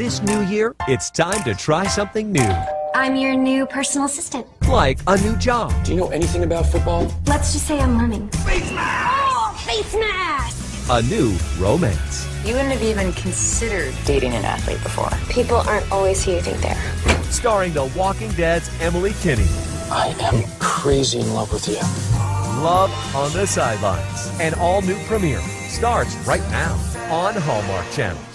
This new year, it's time to try something new. I'm your new personal assistant. Like a new job. Do you know anything about football? Let's just say I'm learning. Face mask! Oh, face mask! A new romance. You wouldn't have even considered dating an athlete before. People aren't always who you think they are. Starring The Walking Dead's Emily Kinney. I am crazy in love with you. Love on the Sidelines. An all-new premiere starts right now on Hallmark Channels.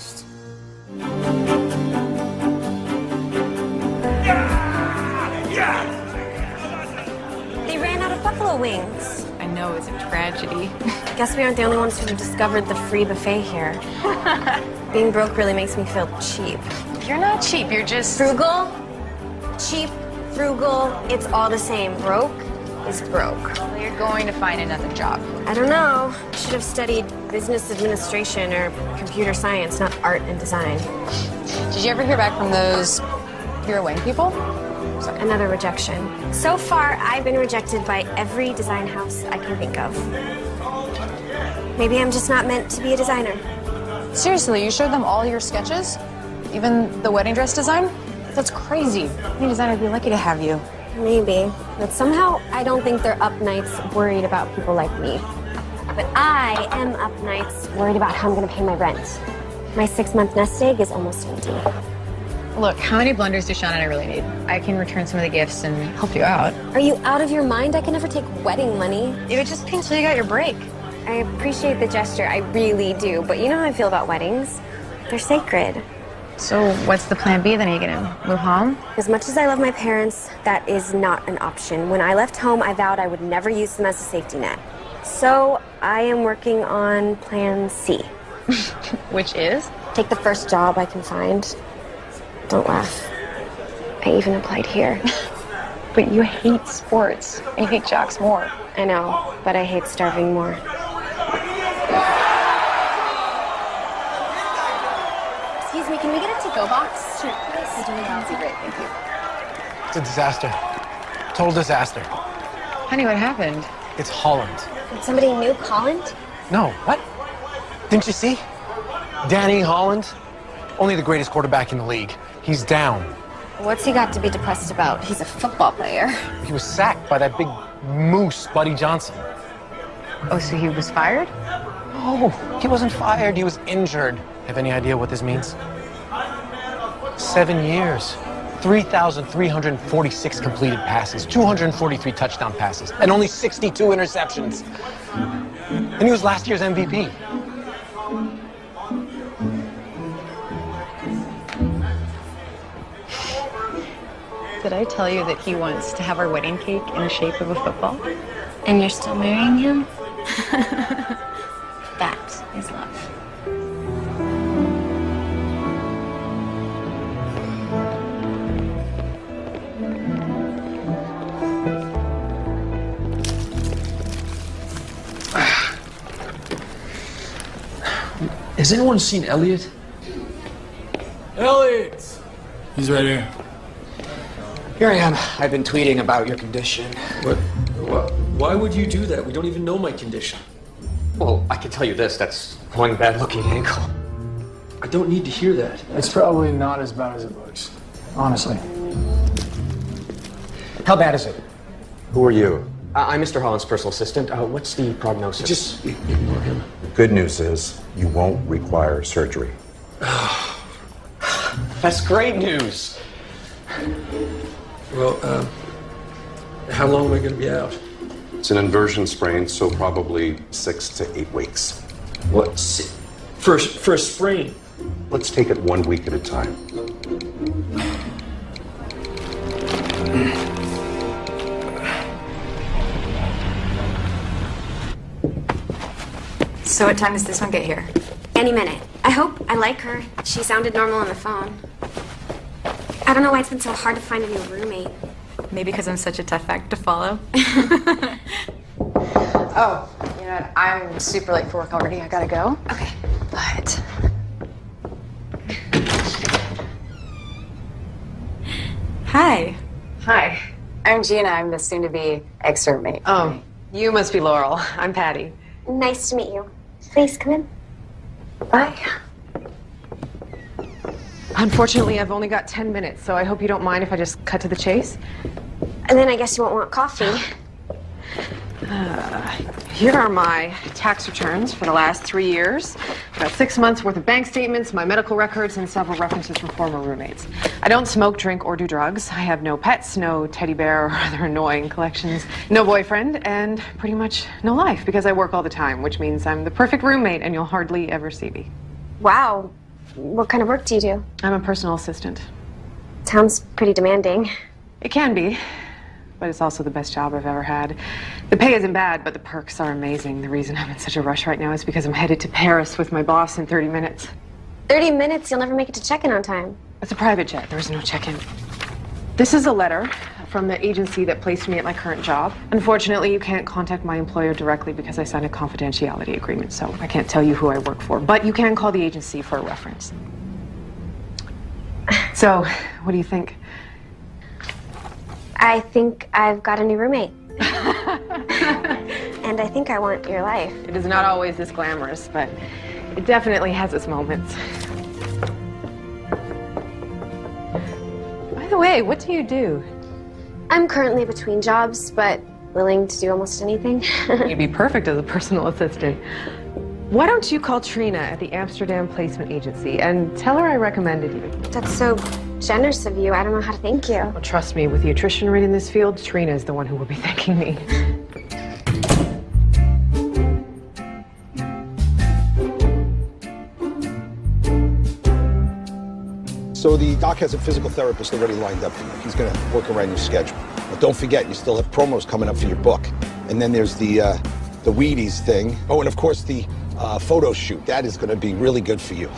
They ran out of buffalo wings. I know, it's a tragedy. Guess we aren't the only ones who discovered the free buffet here. Being broke really makes me feel cheap. You're not cheap, you're just... Frugal? Cheap, frugal, it's all the same. Broke is broke. Well, you're going to find another job. I don't know. Should have studied business administration or computer science, not art and design. Did you ever hear back from those Pure Wing people? Another rejection. So far, I've been rejected by every design house I can think of. Maybe I'm just not meant to be a designer. Seriously, you showed them all your sketches? Even the wedding dress design? That's crazy. Any designer would be lucky to have you. Maybe. But somehow, I don't think they're up nights worried about people like me. But I am up nights worried about how I'm going to pay my rent. My 6-month nest egg is almost empty. Look, how many blenders do Sean and I really need? I can return some of the gifts and help you out. Are you out of your mind? I can never take wedding money. It would just be until you got your break. I appreciate the gesture, I really do. But you know how I feel about weddings. They're sacred. So what's the plan B then? Are you gonna move home? As much as I love my parents, that is not an option. When I left home, I vowed I would never use them as a safety net. So I am working on plan C. Which is? Take the first job I can find. Don't laugh. I even applied here. But you hate sports, and you hate jocks more. I know, but I hate starving more. Excuse me, can we get a to-go box? Sure. That'd be great, thank you. It's a disaster. Total disaster. Honey, what happened? It's Holland. Did somebody new Holland? No, what? Didn't you see? Danny Holland? Only the greatest quarterback in the league. He's down. What's he got to be depressed about? He's a football player. He was sacked by that big moose, Buddy Johnson. Oh, so he was fired? No, he wasn't fired. He was injured. Have any idea what this means? 7 years. 3,346 completed passes, 243 touchdown passes, and only 62 interceptions. And he was last year's MVP. Did I tell you that he wants to have our wedding cake in the shape of a football? And you're still marrying him? That is love. Has anyone seen Elliot? Elliot! He's right here. Here I am. I've been tweeting about your condition. What? Why would you do that? We don't even know my condition. Well, I can tell you this. That's one bad-looking ankle. I don't need to hear that. It's probably not as bad as it looks. Honestly. How bad is it? Who are you? I'm Mr. Holland's personal assistant. What's the prognosis? Just ignore him. Good news is you won't require surgery. That's great news. Well, how long am I going to be out? It's an inversion sprain, so probably 6 to 8 weeks. What? For a sprain? Let's take it 1 week at a time. So what time does this one get here? Any minute. I hope. I like her. She sounded normal on the phone. I don't know why it's been so hard to find a new roommate. Maybe because I'm such a tough act to follow. Oh, you know what? I'm super late for work already. I gotta go. Okay. But... Hi. Hi. I'm Gina. I'm the soon-to-be ex-roommate. Oh, you must be Laurel. I'm Patty. Nice to meet you. Please come in. Bye. Unfortunately, I've only got 10 minutes, so I hope you don't mind if I just cut to the chase. And then I guess you won't want coffee. Here are my tax returns for the last 3 years. Got 6 months worth of bank statements, my medical records, and several references from former roommates. I don't smoke, drink, or do drugs. I have no pets, no teddy bear or other annoying collections, no boyfriend, and pretty much no life because I work all the time, which means I'm the perfect roommate and you'll hardly ever see me. Wow. What kind of work do you do? I'm a personal assistant. Sounds pretty demanding. It can be, but it's also the best job I've ever had. The pay isn't bad, but the perks are amazing. The reason I'm in such a rush right now is because I'm headed to Paris with my boss in 30 minutes. 30 minutes, you'll never make it to check-in on time. It's a private jet. There is no check-in. This is a letter from the agency that placed me at my current job. Unfortunately, you can't contact my employer directly because I signed a confidentiality agreement, so I can't tell you who I work for. But you can call the agency for a reference. So, what do you think? I think I've got a new roommate. And I think I want your life. It is not always this glamorous, but it definitely has its moments. By the way, what do you do? I'm currently between jobs, but willing to do almost anything. You'd be perfect as a personal assistant. Why don't you call Trina at the Amsterdam Placement Agency and tell her I recommended you? That's so generous of you. I don't know how to thank you. Well, trust me, with the attrition rate in this field, Trina is the one who will be thanking me. So the doc has a physical therapist already lined up for you. He's going to work around your schedule. But don't forget, you still have promos coming up for your book. And then there's the Wheaties thing. Oh, and of course the photo shoot. That is going to be really good for you.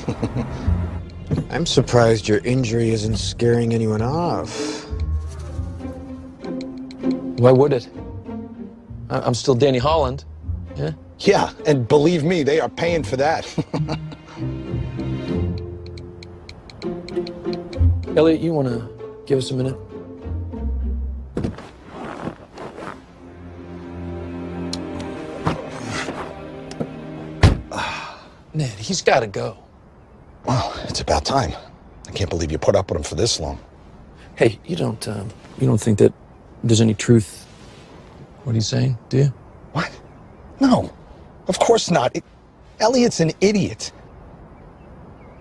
I'm surprised your injury isn't scaring anyone off. Why would it? I'm still Danny Holland. Yeah? Yeah, and believe me, they are paying for that. Elliot, you want to give us a minute? Ned, he's got to go. Well, it's about time. I can't believe you put up with him for this long. Hey, you don't think that there's any truth what he's saying, do you? What? No, of course not. Elliot's an idiot.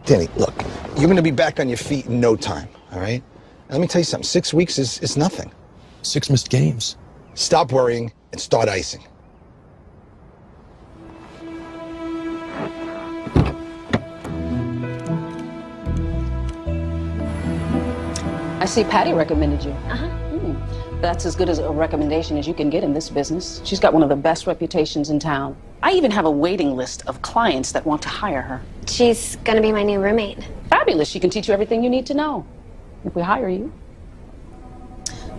Danny, look, you're going to be back on your feet in no time, all right? And let me tell you something. 6 weeks is nothing. 6 missed games. Stop worrying and start icing. I see Patty recommended you. Uh-huh. That's as good as a recommendation as you can get in this business. She's got one of the best reputations in town. I even have a waiting list of clients that want to hire her. She's gonna be my new roommate. Fabulous. She can teach you everything you need to know if we hire you.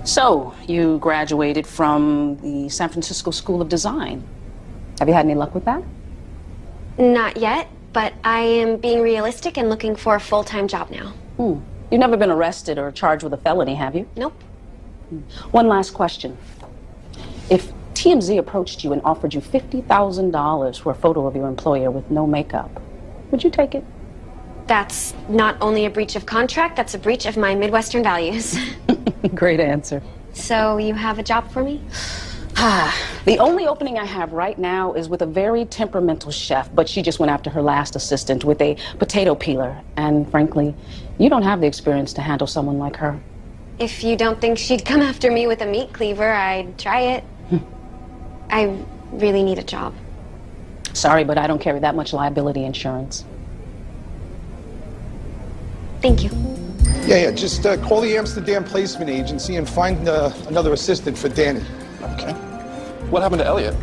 So, you graduated from the San Francisco School of Design. Have you had any luck with that? Not yet, but I am being realistic and looking for a full-time job now. You've never been arrested or charged with a felony, have you? Nope. One last question. If TMZ approached you and offered you $50,000 for a photo of your employer with no makeup, would you take it? That's not only a breach of contract, that's a breach of my Midwestern values. Great answer. So you have a job for me? The only opening I have right now is with a very temperamental chef, but she just went after her last assistant with a potato peeler. And frankly, you don't have the experience to handle someone like her. If you don't think she'd come after me with a meat cleaver, I'd try it. I really need a job. Sorry, but I don't carry that much liability insurance. Thank you. Yeah, just call the Amsterdam Placement Agency and find another assistant for Danny. Okay. What happened to Elliot?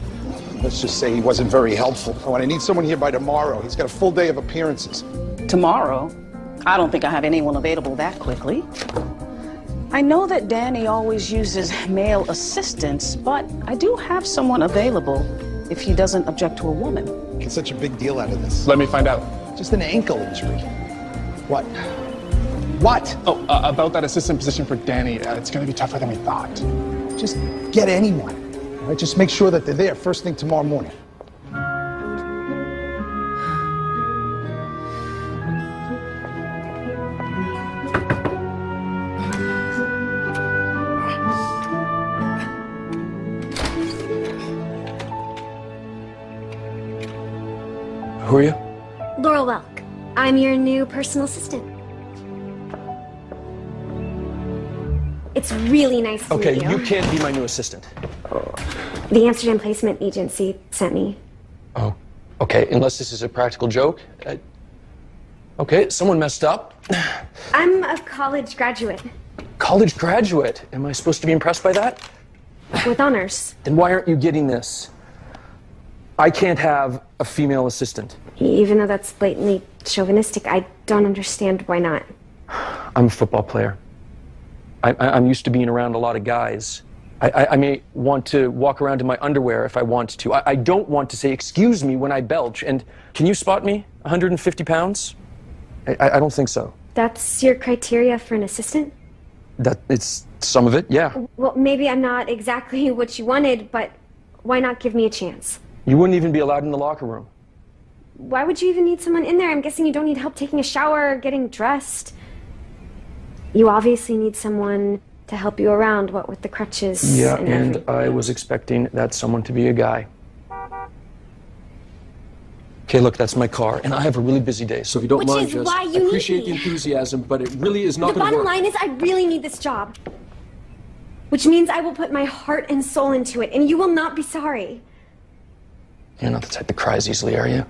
Let's just say he wasn't very helpful. Oh, and I need someone here by tomorrow. He's got a full day of appearances. Tomorrow? I don't think I have anyone available that quickly. I know that Danny always uses male assistants, but I do have someone available if he doesn't object to a woman. Get such a big deal out of this. Let me find out. Just an ankle injury. What? What? Oh, about that assistant position for Danny. It's going to be tougher than we thought. Just get anyone. All right? Just make sure that they're there first thing tomorrow morning. I'm your new personal assistant. It's really nice to meet you. Okay, you can't be my new assistant. The Amsterdam placement agency sent me. Oh, okay, unless this is a practical joke. Okay, someone messed up. I'm a college graduate. College graduate? Am I supposed to be impressed by that? With honors. Then why aren't you getting this? I can't have a female assistant. Even though that's blatantly chauvinistic, I don't understand why not. I'm a football player. I'm used to being around a lot of guys. I may want to walk around in my underwear if I want to. I don't want to say, excuse me, when I belch. And can you spot me? 150 pounds? I don't think so. That's your criteria for an assistant? It's some of it, yeah. Well, maybe I'm not exactly what you wanted, but why not give me a chance? You wouldn't even be allowed in the locker room. Why would you even need someone in there? I'm guessing you don't need help taking a shower or getting dressed. You obviously need someone to help you around, what with the crutches. Yeah, and and everything. I was expecting that someone to be a guy. Okay, look, that's my car, and I have a really busy day, so if you don't Which mind, is just why you need appreciate me. the enthusiasm, but it really is not The going to bottom work. line is I really need this job. Which means I will put my heart and soul into it, and you will not be sorry. You're not the type that cries easily, are you?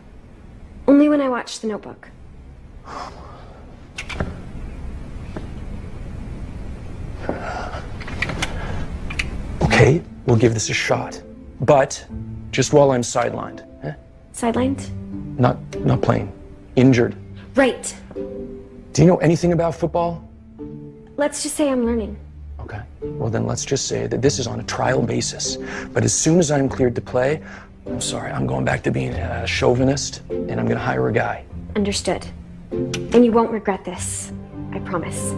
Only when I watch The Notebook. Okay, we'll give this a shot, but just while I'm sidelined. Eh? Sidelined? Not playing. Injured. Right. Do you know anything about football? Let's just say I'm learning. Okay. Well, then let's just say that this is on a trial basis. But as soon as I'm cleared to play, I'm sorry, I'm going back to being a chauvinist, and I'm going to hire a guy. Understood. And you won't regret this. I promise.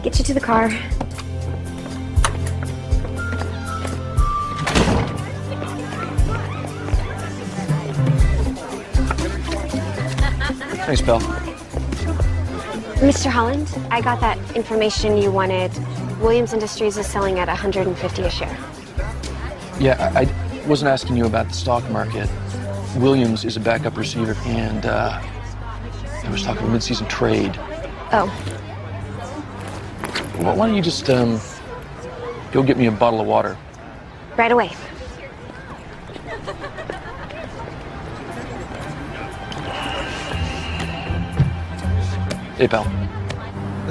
Get you to the car. Thanks, Bill. Mr. Holland, I got that information you wanted. Williams Industries is selling at $150 a share. Yeah, I wasn't asking you about the stock market. Williams is a backup receiver, and I was talking mid-season trade. Oh, Why don't you just go get me a bottle of water? right away. Hey, pal.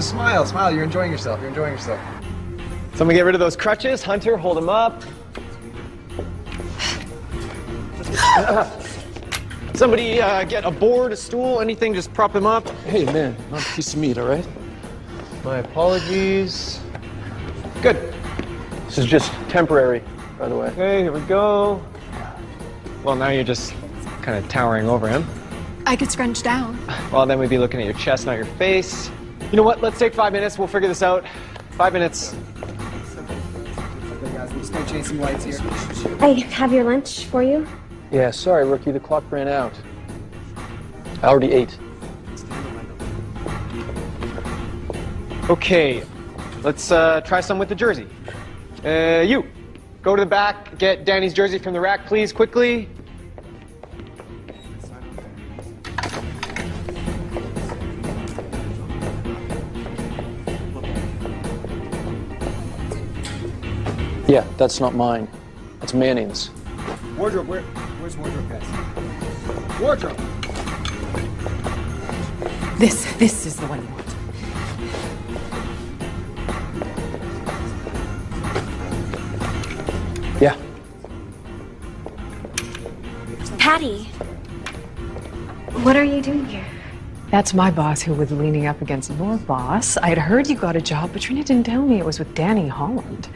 Smile, smile. You're enjoying yourself. You're enjoying yourself. Someone get rid of those crutches. Hunter, hold them up. Somebody get a board, a stool, anything, just prop him up. Hey, man, not a piece of meat, all right? My apologies. Good. This is just temporary, by the way. Okay, here we go. Well, now you're just kind of towering over him. I could scrunch down. Well, then we'd be looking at your chest, not your face. You know what? Let's take 5 minutes. We'll figure this out. 5 minutes. I have your lunch for you. Yeah, sorry, rookie, the clock ran out. I already ate. Okay, let's try some with the jersey. You, go to the back, get Danny's jersey from the rack, please, quickly. Yeah, that's not mine. That's Manning's. Wardrobe, where's wardrobe, guys? Wardrobe! This is the one you want. Yeah. Patty, what are you doing here? That's my boss who was leaning up against your boss. I had heard you got a job, but Trina didn't tell me it was with Danny Holland.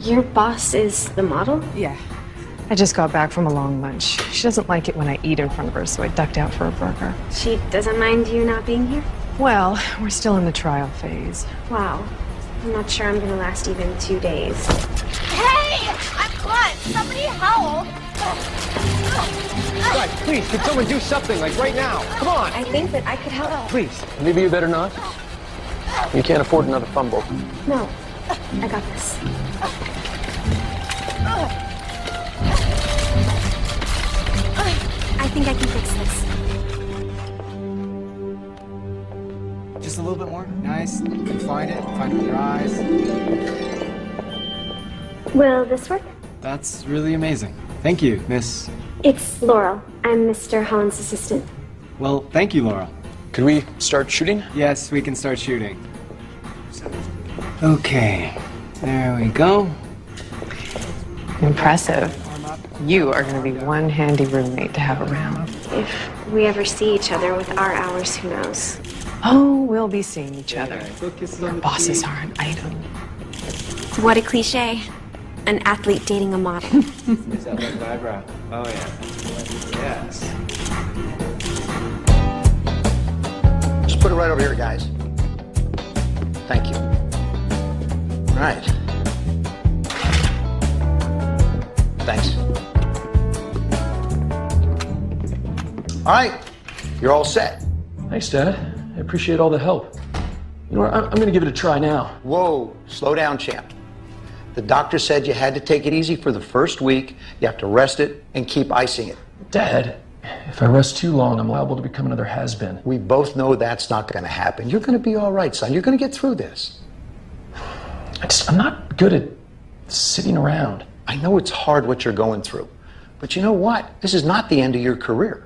Your boss is the model? Yeah. I just got back from a long lunch. She doesn't like it when I eat in front of her, so I ducked out for a burger. She doesn't mind you not being here? Well, we're still in the trial phase. Wow. I'm not sure I'm gonna last even 2 days. Hey! I'm caught! Somebody help! Guys, please, could someone do something, like right now? Come on! I think that I could help. Please. Maybe you better not. You can't afford another fumble. No, I got this. think I can fix this. Just a little bit more. Nice. You can find it. Find it with your eyes. Will this work? That's really amazing. Thank you, Miss. It's Laurel. I'm Mr. Holland's assistant. Well, thank you, Laura. Could we start shooting? Yes, we can start shooting. Okay, there we go. Impressive. You are going to be one handy roommate to have around. If we ever see each other with our hours, who knows? Oh, we'll be seeing each other. Our bosses are an item. What a cliche. An athlete dating a model. Is that like eyebrow? Oh, yeah. Yes. Just put it right over here, guys. Thank you. All right. Thanks. All right. You're all set. Thanks, Dad. I appreciate all the help. You know what? I'm going to give it a try now. Whoa. Slow down, champ. The doctor said you had to take it easy for the first week. You have to rest it and keep icing it. Dad, if I rest too long, I'm liable to become another has-been. We both know that's not going to happen. You're going to be all right, son. You're going to get through this. I'm not good at sitting around. I know it's hard what you're going through. But you know what? This is not the end of your career.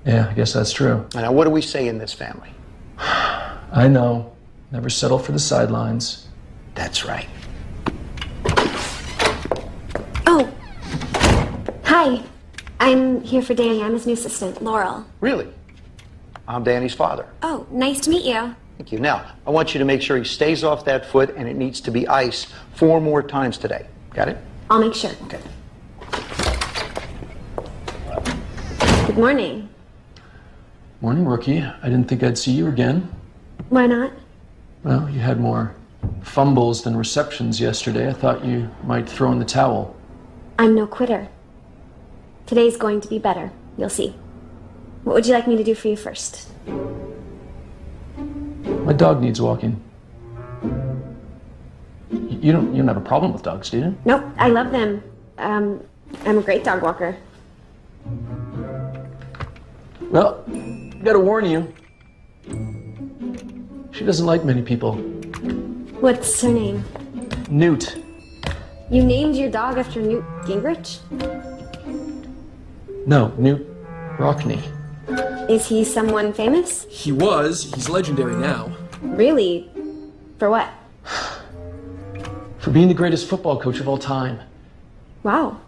Yeah, I guess that's true. Now, what do we say in this family? I know. Never settle for the sidelines. That's right. Oh. Hi. I'm here for Danny. I'm his new assistant, Laurel. Really? I'm Danny's father. Oh, nice to meet you. Thank you. Now, I want you to make sure he stays off that foot, and it needs to be ice 4 more times today. Got it? I'll make sure. Okay. Good morning. Morning, rookie. I didn't think I'd see you again. Why not? Well, you had more fumbles than receptions yesterday. I thought you might throw in the towel. I'm no quitter. Today's going to be better. You'll see. What would you like me to do for you first? My dog needs walking. You don't have a problem with dogs, do you? Nope, I love them. I'm a great dog walker. Well, gotta warn you. She doesn't like many people. What's her name? Newt. You named your dog after Newt Gingrich? No, Newt Rockney. Is he someone famous? He was. He's legendary now. Really? For what? For being the greatest football coach of all time. Wow.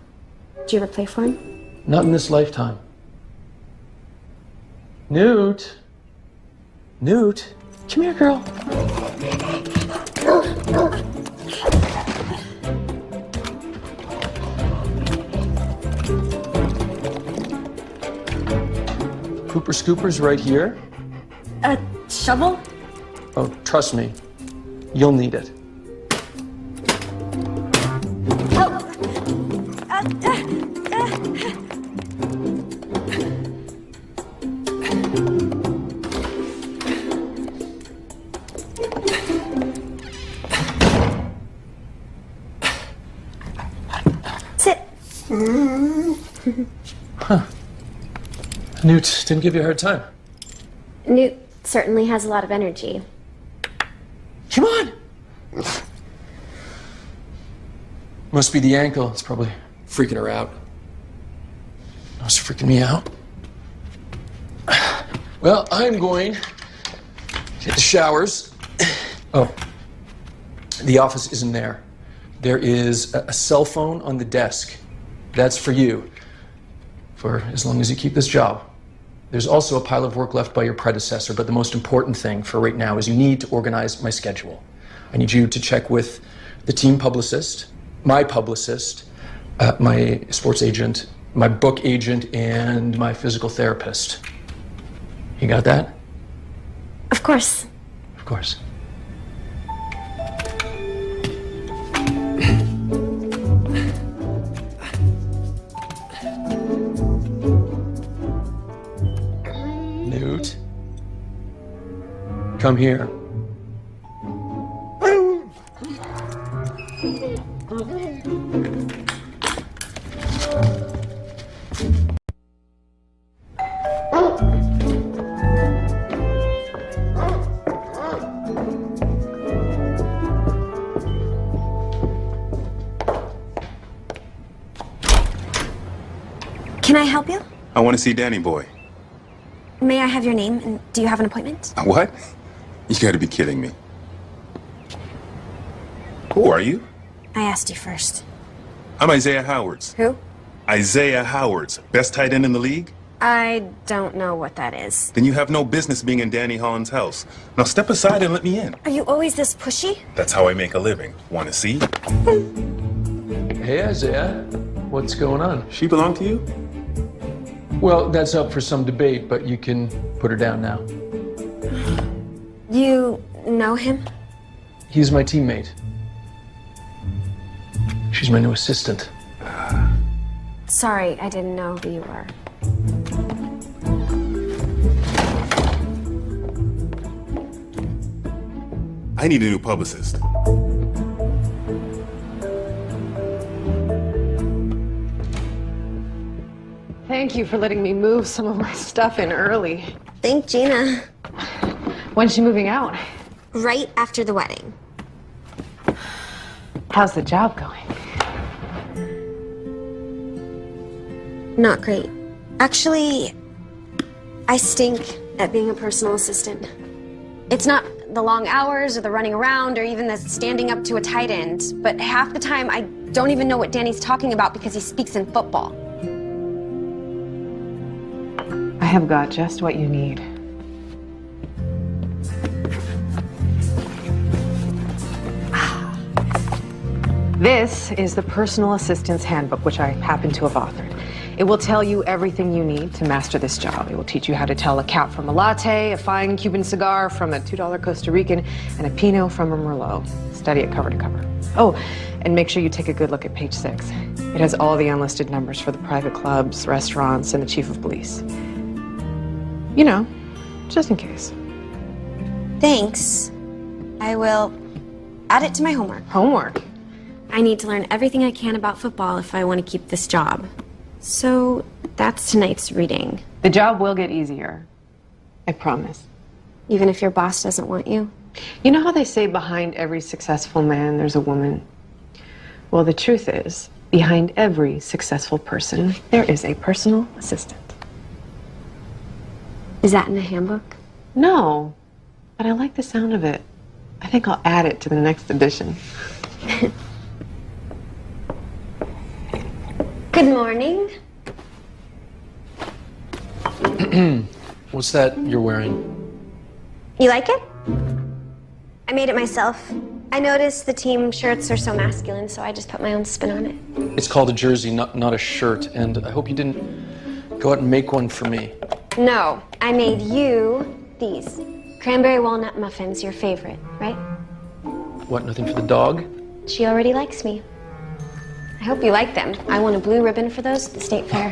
Did you ever play for him? Not in this lifetime. Newt. Newt. Come here, girl. Cooper Scooper's right here. A shovel? Oh, trust me. You'll need it. Oh. Sit. Huh. Newt didn't give you a hard time. Newt certainly has a lot of energy. Come on! Must be the ankle. It's probably freaking her out. It's freaking me out. Well, I'm going to hit the showers. Oh, the office isn't there. There is a cell phone on the desk. That's for you, for as long as you keep this job. There's also a pile of work left by your predecessor, but the most important thing for right now is you need to organize my schedule. I need you to check with the team publicist, my publicist, my sports agent, my book agent, and my physical therapist. You got that? Of course. Of course. Newt. Come here. Can I help you? I want to see Danny Boy. May I have your name, and do you have an appointment? What? You gotta be kidding me. Who are you? I asked you first. I'm Isaiah Howards. Who? Isaiah Howards, best tight end in the league? I don't know what that is. Then you have no business being in Danny Hahn's house. Now step aside and let me in. Are you always this pushy? That's how I make a living. Want to see? Hey, Isaiah. What's going on? She belong to you? Well, that's up for some debate, but you can put her down now. You know him? He's my teammate. She's my new assistant. Sorry, I didn't know who you were. I need a new publicist. Thank you for letting me move some of my stuff in early. Thank Gina. When's she moving out? Right after the wedding. How's the job going? Not great. Actually, I stink at being a personal assistant. It's not the long hours or the running around or even the standing up to a tight end, but half the time I don't even know what Danny's talking about because he speaks in football. I have got just what you need. This is the Personal Assistant's Handbook, which I happen to have authored. It will tell you everything you need to master this job. It will teach you how to tell a cap from a latte, a fine Cuban cigar from a $2 Costa Rican, and a Pinot from a Merlot. Study it cover to cover. Oh, and make sure you take a good look at page 6. It has all the unlisted numbers for the private clubs, restaurants, and the chief of police. You know, just in case. Thanks. I will add it to my homework. Homework? I need to learn everything I can about football if I want to keep this job. So that's tonight's reading. The job will get easier. I promise. Even if your boss doesn't want you? You know how they say behind every successful man there's a woman? Well, the truth is, behind every successful person, there is a personal assistant. Is that in the handbook? No, but I like the sound of it. I think I'll add it to the next edition. Good morning. What's that you're wearing? You like it? I made it myself. I noticed the team shirts are so masculine, so I just put my own spin on it. It's called a jersey, not a shirt, and I hope you didn't go out and make one for me. No, I made you these. Cranberry walnut muffins, your favorite, right? What, nothing for the dog? She already likes me. I hope you like them. I won a blue ribbon for those at the state fair.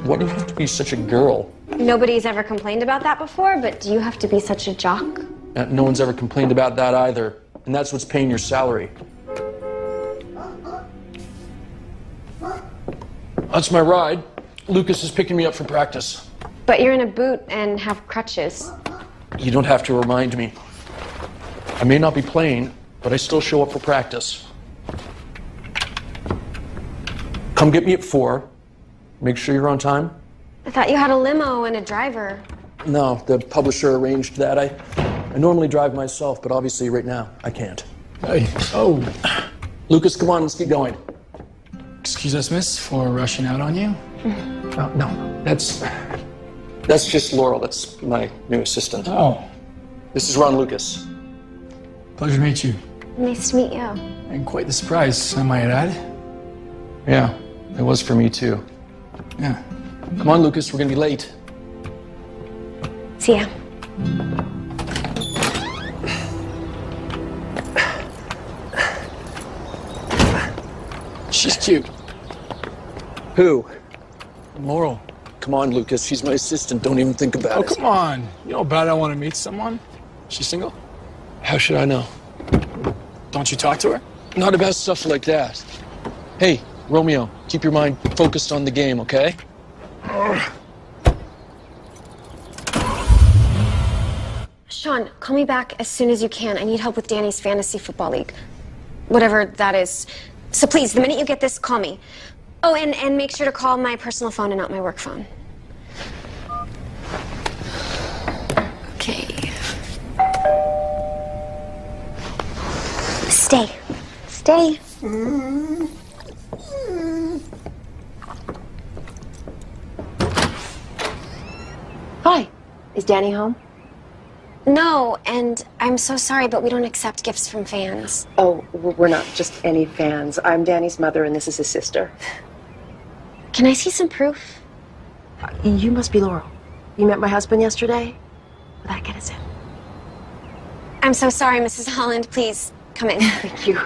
Why do you have to be such a girl? Nobody's ever complained about that before, but do you have to be such a jock? No one's ever complained about that either. And that's what's paying your salary. That's my ride. Lucas is picking me up for practice. But you're in a boot and have crutches. You don't have to remind me. I may not be playing, but I still show up for practice. Come get me at 4. Make sure you're on time. I thought you had a limo and a driver. No, the publisher arranged that. I normally drive myself, but obviously right now I can't. Hey. Oh. Lucas, come on, let's get going. Excuse us, miss, for rushing out on you. No, that's just Laurel. That's my new assistant. Oh. This is Ron Lucas. Pleasure to meet you. Nice to meet you. And quite the surprise, I might add. Yeah, it was for me too. Yeah. Come on, Lucas, we're gonna be late. See ya. She's cute. Who? Laurel. Come on, Lucas, she's my assistant. Don't even think about it. Oh, come on. You know how bad I want to meet someone? She's single? How should I know? Don't you talk to her? Not about stuff like that. Hey, Romeo, keep your mind focused on the game, okay? Sean, call me back as soon as you can. I need help with Danny's fantasy football league. Whatever that is. So please, the minute you get this, call me. Oh, and make sure to call my personal phone and not my work phone. Okay. Stay. Stay. Hi. Is Danny home? No, and I'm so sorry, but we don't accept gifts from fans. Oh, we're not just any fans. I'm Danny's mother, and this is his sister. Can I see some proof? You must be Laurel. You met my husband yesterday? Will that get us in? I'm so sorry, Mrs. Holland. Please, come in. Thank you.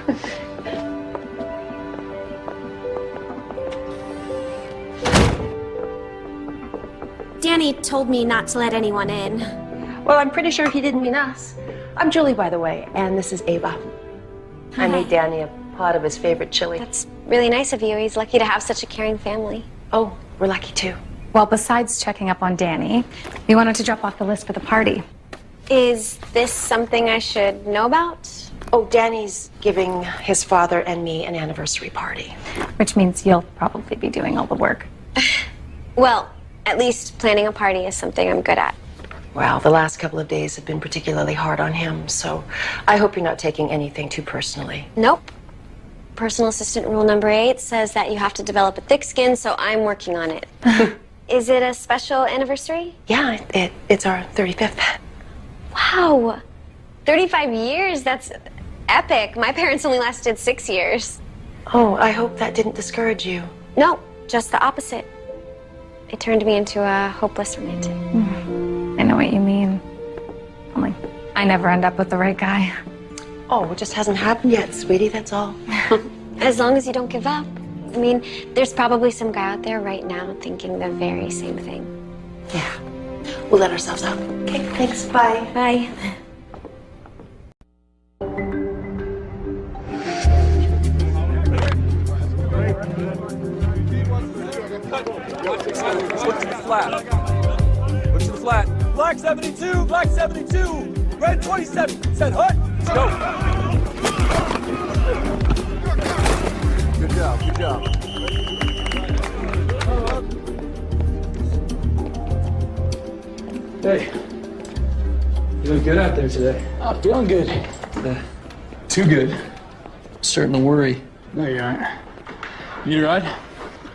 Danny told me not to let anyone in. Well, I'm pretty sure he didn't mean us. I'm Julie, by the way, and this is Ava. I made Danny a pot of his favorite chili. That's really nice of you. He's lucky to have such a caring family. Oh, we're lucky too. Well, besides checking up on Danny, we wanted to drop off the list for the party. Is this something I should know about? Oh, Danny's giving his father and me an anniversary party. Which means you'll probably be doing all the work. Well, at least planning a party is something I'm good at. Well, the last couple of days have been particularly hard on him, so I hope you're not taking anything too personally. Nope. Personal assistant rule number 8 says that you have to develop a thick skin, so I'm working on it. Is it a special anniversary? Yeah, it's our 35th. Wow. 35 years? That's epic. My parents only lasted 6 years. Oh, I hope that didn't discourage you. No, just the opposite. It turned me into a hopeless romantic. I know what you mean. Only I never end up with the right guy. Oh, it just hasn't happened yet, sweetie, that's all. As long as you don't give up. I mean, there's probably some guy out there right now thinking the very same thing. Yeah. We'll let ourselves up. Okay, thanks. Bye. Bye. Switch to the flat. Switch to the flat. Black 72, black 72. Red 27. Set hut. Let's go. Good job, good job. Hey, you look good out there today. Oh, feeling good. Too good. Starting to worry. No, you aren't. You need a ride?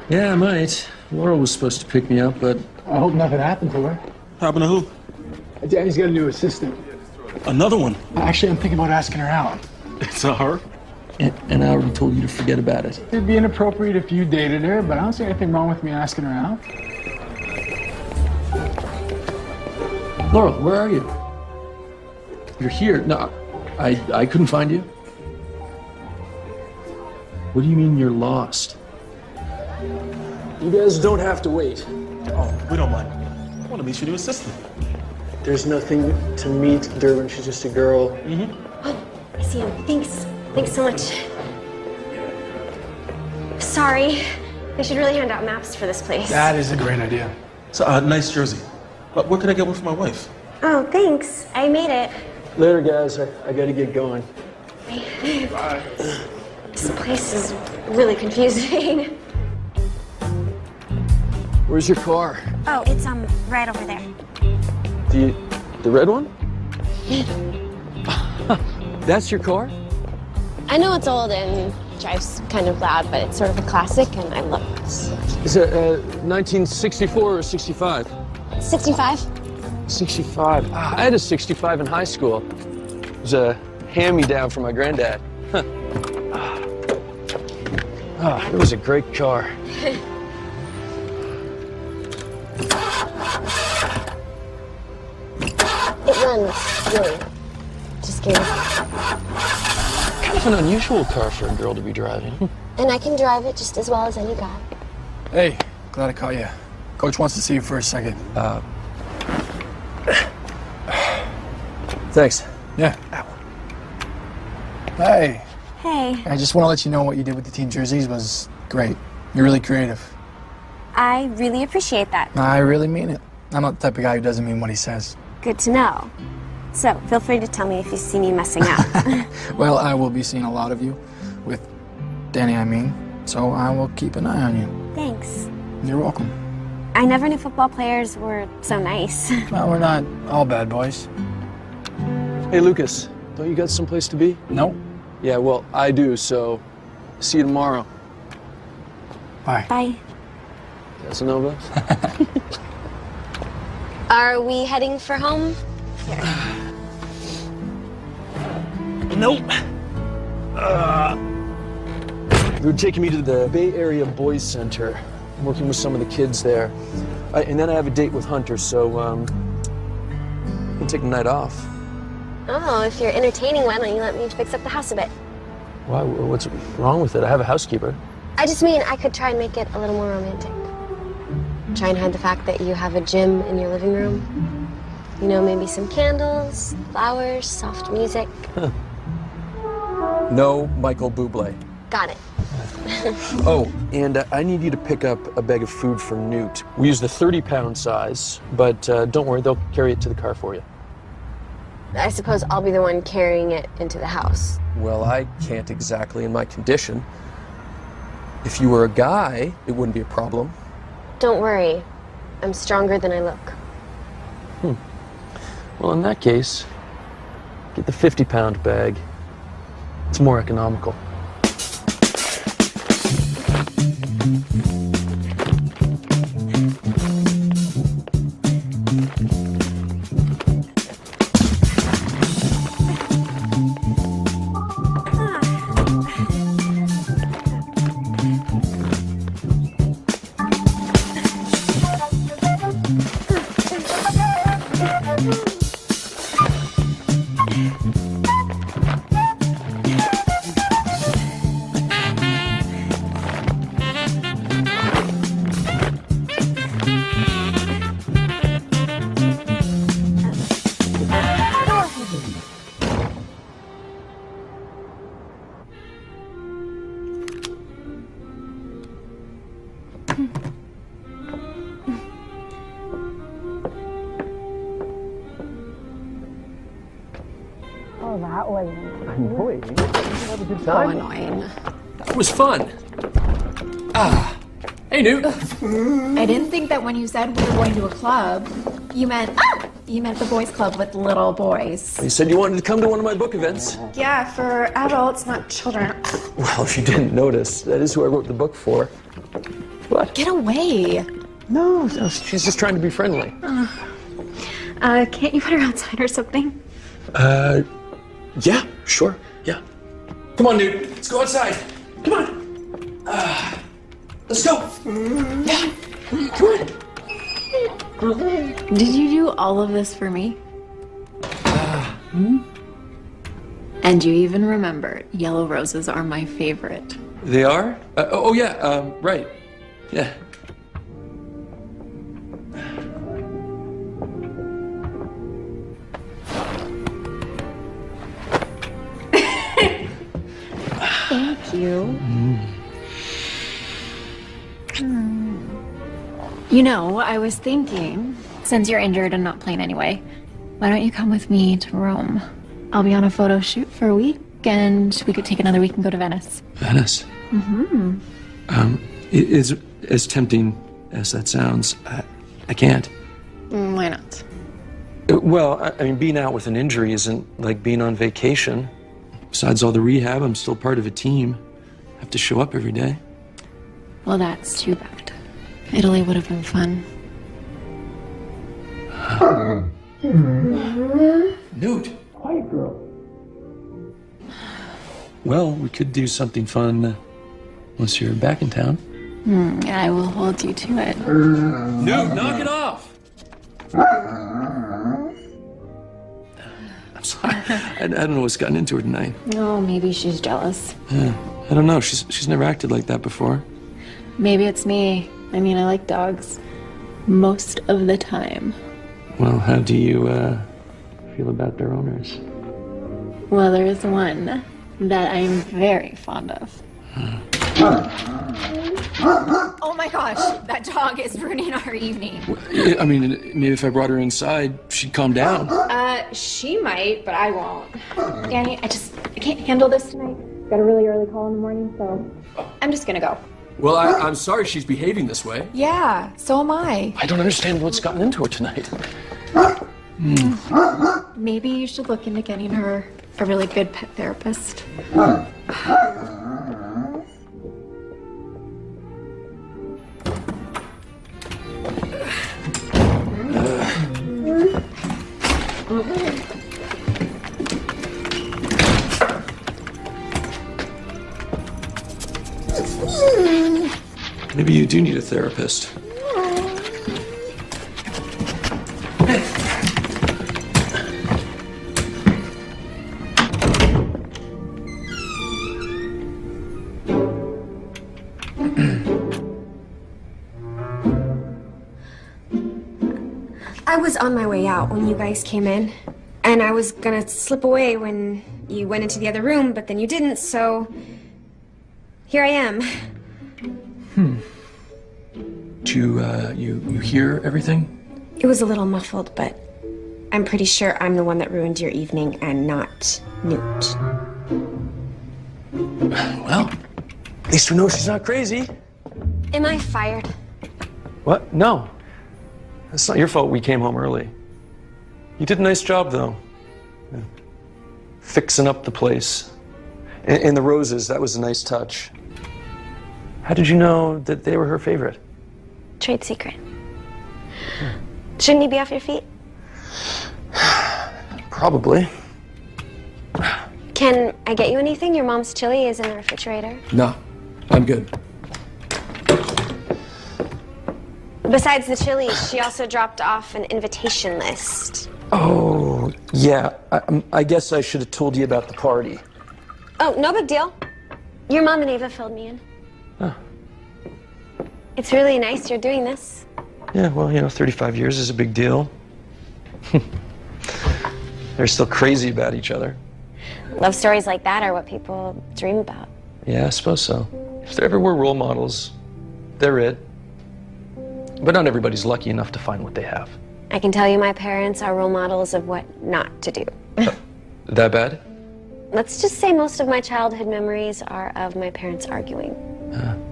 Yeah, I might. Laurel was supposed to pick me up, but... I hope nothing happened to her. Happened to who? Danny's got a new assistant. Another one? Actually, I'm thinking about asking her out. It's a her? And I already told you to forget about it. It'd be inappropriate if you dated her, but I don't see anything wrong with me asking her out. Laurel, where are you? You're here. No, I couldn't find you. What do you mean you're lost? You guys don't have to wait. Oh, we don't mind. I want to meet your new assistant. There's nothing to meet Derwin. She's just a girl. Oh, I see him. Thanks. Thanks so much. Sorry. They should really hand out maps for this place. That is a great idea. It's a nice jersey. But where can I get one for my wife? Oh, thanks. I made it. Later, guys. I gotta get going. Bye. This place is really confusing. Where's your car? Oh, it's right over there. The red one? That's your car? I know it's old and drives kind of loud, but it's sort of a classic, and I love it. Is it 1964 or 65? 65. 65. I had a 65 in high school. It was a hand-me-down from my granddad. Huh. It was a great car. It runs, really. Just kidding. Kind of an unusual car for a girl to be driving. And I can drive it just as well as any guy. Hey, glad I caught you. Coach wants to see you for a second. Thanks. Yeah. Hey. Hey. I just want to let you know what you did with the team jerseys was great. You're really creative. I really appreciate that. I really mean it. I'm not the type of guy who doesn't mean what he says. Good to know. So, feel free to tell me if you see me messing up. Well, I will be seeing a lot of you. With Danny, I mean. So I will keep an eye on you. Thanks. You're welcome. I never knew football players were so nice. Well, we're not all bad boys. Hey, Lucas, don't you got someplace to be? No. Yeah, well, I do, so see you tomorrow. Bye. Bye. Casanova? Are we heading for home? Here. Nope. They're taking me to the Bay Area Boys Center. I'm working with some of the kids there. And then I have a date with Hunter, so I can take the night off. Oh, if you're entertaining, why don't you let me fix up the house a bit? Why? What's wrong with it? I have a housekeeper. I just mean I could try and make it a little more romantic. Try and hide the fact that you have a gym in your living room. You know, maybe some candles, flowers, soft music. Huh. No Michael Bublé. Got it. Oh, and I need you to pick up a bag of food for Newt. We use the 30-pound size, but don't worry, they'll carry it to the car for you. I suppose I'll be the one carrying it into the house. Well, I can't exactly in my condition. If you were a guy, it wouldn't be a problem. Don't worry. I'm stronger than I look. Well, in that case, get the 50-pound bag. It's more economical. Oh, that was annoying. Did you have a good so time? annoying. That was fun. Hey, Newt. I didn't think that when you said we were going to a club, you meant the boys' club with little boys. You said you wanted to come to one of my book events. Yeah, for adults, not children. Well, if you didn't notice, that is who I wrote the book for. What? Get away. No, she's just trying to be friendly. Can't you put her outside or something? Yeah, sure, yeah. Come on, Newt, let's go outside. Come on. Let's go. Yeah, come on. Did you do all of this for me? And you even remember, yellow roses are my favorite. They are? Oh, yeah, right. Yeah. Thank you. You know, I was thinking, since you're injured and not playing anyway, why don't you come with me to Rome? I'll be on a photo shoot for a week, and we could take another week and go to Venice. Venice? Mm-hmm. Is as tempting as that sounds, I can't. Why not? Well, I mean, being out with an injury isn't like being on vacation. Besides all the rehab, I'm still part of a team. I have to show up every day. Well, that's too bad. Italy would have been fun. Newt! Quiet, girl. Well, we could do something fun once you're back in town. I will hold you to it. Newt, knock it off! I'm sorry. I don't know what's gotten into her tonight. Oh, maybe she's jealous. I don't know. She's never acted like that before. Maybe it's me. I mean, I like dogs. Most of the time. Well, how do you feel about their owners? Well, there is one that I'm very fond of. Oh my gosh, that dog is ruining our evening. I mean, maybe if I brought her inside, she'd calm down. She might, but I won't. Danny, I can't handle this tonight. Got a really early call in the morning, so I'm just gonna go. Well, I'm sorry she's behaving this way. Yeah, so am I. I don't understand what's gotten into her tonight. Maybe you should look into getting her a really good pet therapist. Maybe you do need a therapist. I was on my way out when you guys came in, and I was gonna slip away when you went into the other room, but then you didn't, so here I am. Do you hear everything? It was a little muffled, but I'm pretty sure I'm the one that ruined your evening and not Newt. Well, at least we know she's not crazy. Am I fired? What? No. It's not your fault we came home early. You did a nice job, though. Yeah. Fixing up the place. And the roses, that was a nice touch. How did you know that they were her favorite? Trade secret. Shouldn't you be off your feet? Probably. Can I get you anything? Your mom's chili is in the refrigerator. No, I'm good. Besides the chili, she also dropped off an invitation list. Oh, yeah. I guess I should have told you about the party. Oh, no big deal. Your mom and Ava filled me in. Oh. It's really nice you're doing this. Yeah, well, 35 years is a big deal. They're still crazy about each other. Love stories like that are what people dream about. Yeah, I suppose so. If there ever were role models, they're it. But not everybody's lucky enough to find what they have. I can tell you my parents are role models of what not to do. That bad? Let's just say most of my childhood memories are of my parents arguing.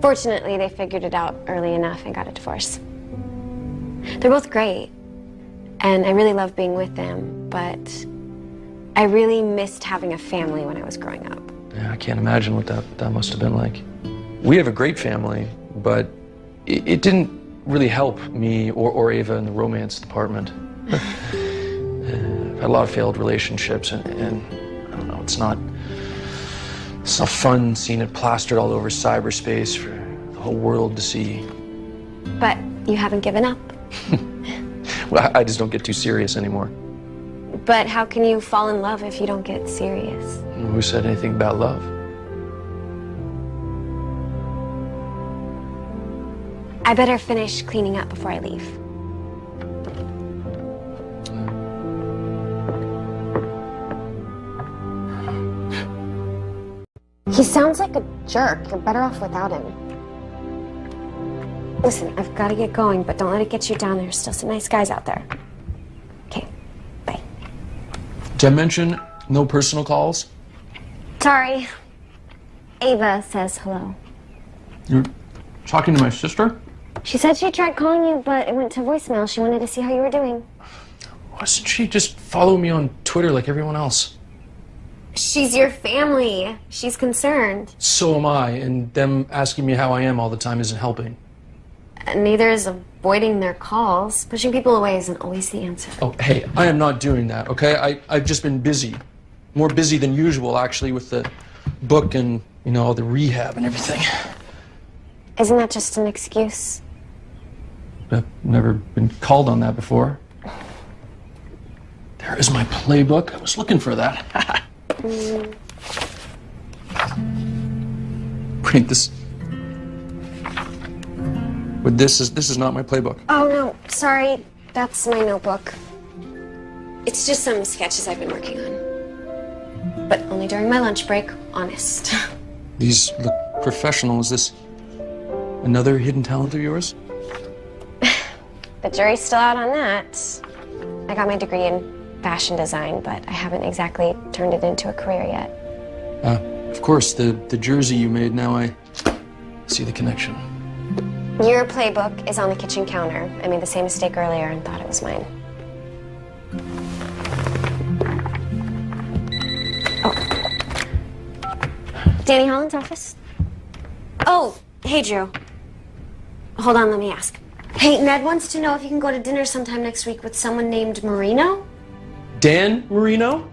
Fortunately, they figured it out early enough and got a divorce. They're both great, and I really love being with them, but I really missed having a family when I was growing up. Yeah, I can't imagine what that must have been like. We have a great family, but it didn't really help me or Ava in the romance department. I've had a lot of failed relationships, and I don't know, it's not fun seeing it plastered all over cyberspace for the whole world to see. But you haven't given up. Well, I just don't get too serious anymore. But how can you fall in love if you don't get serious? Who said anything about love? I better finish cleaning up before I leave. He sounds like a jerk. You're better off without him. Listen, I've got to get going, but don't let it get you down. There's still some nice guys out there. Okay, bye. Did I mention no personal calls? Sorry. Ava says hello. You're talking to my sister? She said she tried calling you, but it went to voicemail. She wanted to see how you were doing. Why doesn't she just follow me on Twitter like everyone else? She's your family. She's concerned. So am I, and them asking me how I am all the time isn't helping. Neither is avoiding their calls. Pushing people away isn't always the answer. Oh, hey, I am not doing that, okay? I've just been busy. More busy than usual, actually, with the book and, all the rehab and everything. Isn't that just an excuse? I've never been called on that before. There is my playbook. I was looking for that. Wait, this is not my playbook. Oh, no. Sorry. That's my notebook. It's just some sketches I've been working on. But only during my lunch break, honest. These look professional. Is this another hidden talent of yours? The jury's still out on that. I got my degree in fashion design, but I haven't exactly turned it into a career yet. Of course, the jersey you made, now I see the connection. Your playbook is on the kitchen counter. I made the same mistake earlier and thought it was mine. Danny Holland's office? Oh, hey, Drew. Hold on, let me ask. Hey, Ned wants to know if you can go to dinner sometime next week with someone named Marino? Dan Marino?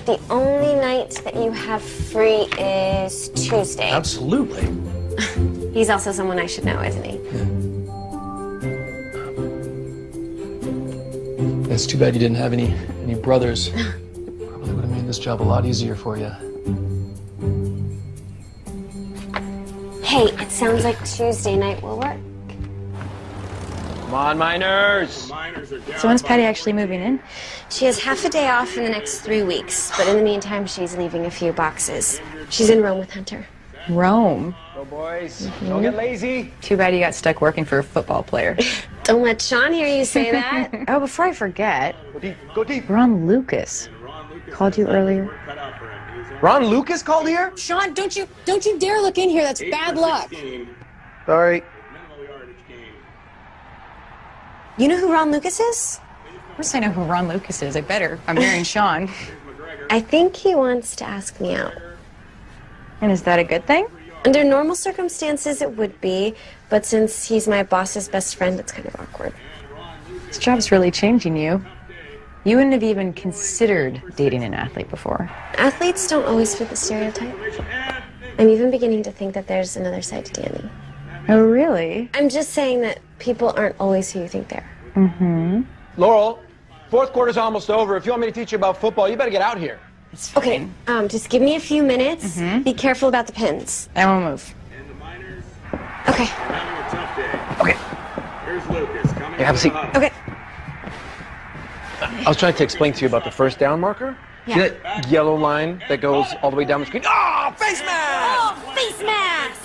The only night that you have free is Tuesday. Absolutely. He's also someone I should know, isn't he? It's too bad you didn't have any brothers. Probably would have made this job a lot easier for you. Hey, it sounds like Tuesday night will work. Come on, Miners! So when's Patty actually moving in? She has half a day off in the next 3 weeks, but in the meantime, she's leaving a few boxes. She's in Rome with Hunter. Rome? Go, boys. Don't get lazy. Too bad you got stuck working for a football player. Don't let Sean hear you say that. Oh, before I forget. Go deep. Go deep. Ron Lucas called you earlier. Ron Lucas called here? Sean, don't you dare look in here. That's bad luck. Sorry. You know who Ron Lucas is? Of course I know who Ron Lucas is. I better. I'm marrying Sean. I think he wants to ask me out. And is that a good thing? Under normal circumstances, it would be, but since he's my boss's best friend, it's kind of awkward. This job's really changing you. You wouldn't have even considered dating an athlete before. Athletes don't always fit the stereotype. I'm even beginning to think that there's another side to Danny. Oh, really? I'm just saying that people aren't always who you think they are. Mm-hmm. Laurel, fourth quarter's almost over. If you want me to teach you about football, you better get out here. Okay, just give me a few minutes. Be careful about the pins. I won't move. Okay. Okay. Here's Lucas coming. Here, have a seat. Okay. I was trying to explain to you about the first down marker. Yeah. See that yellow line that goes all the way down the screen? Oh, face mask! Oh, face mask!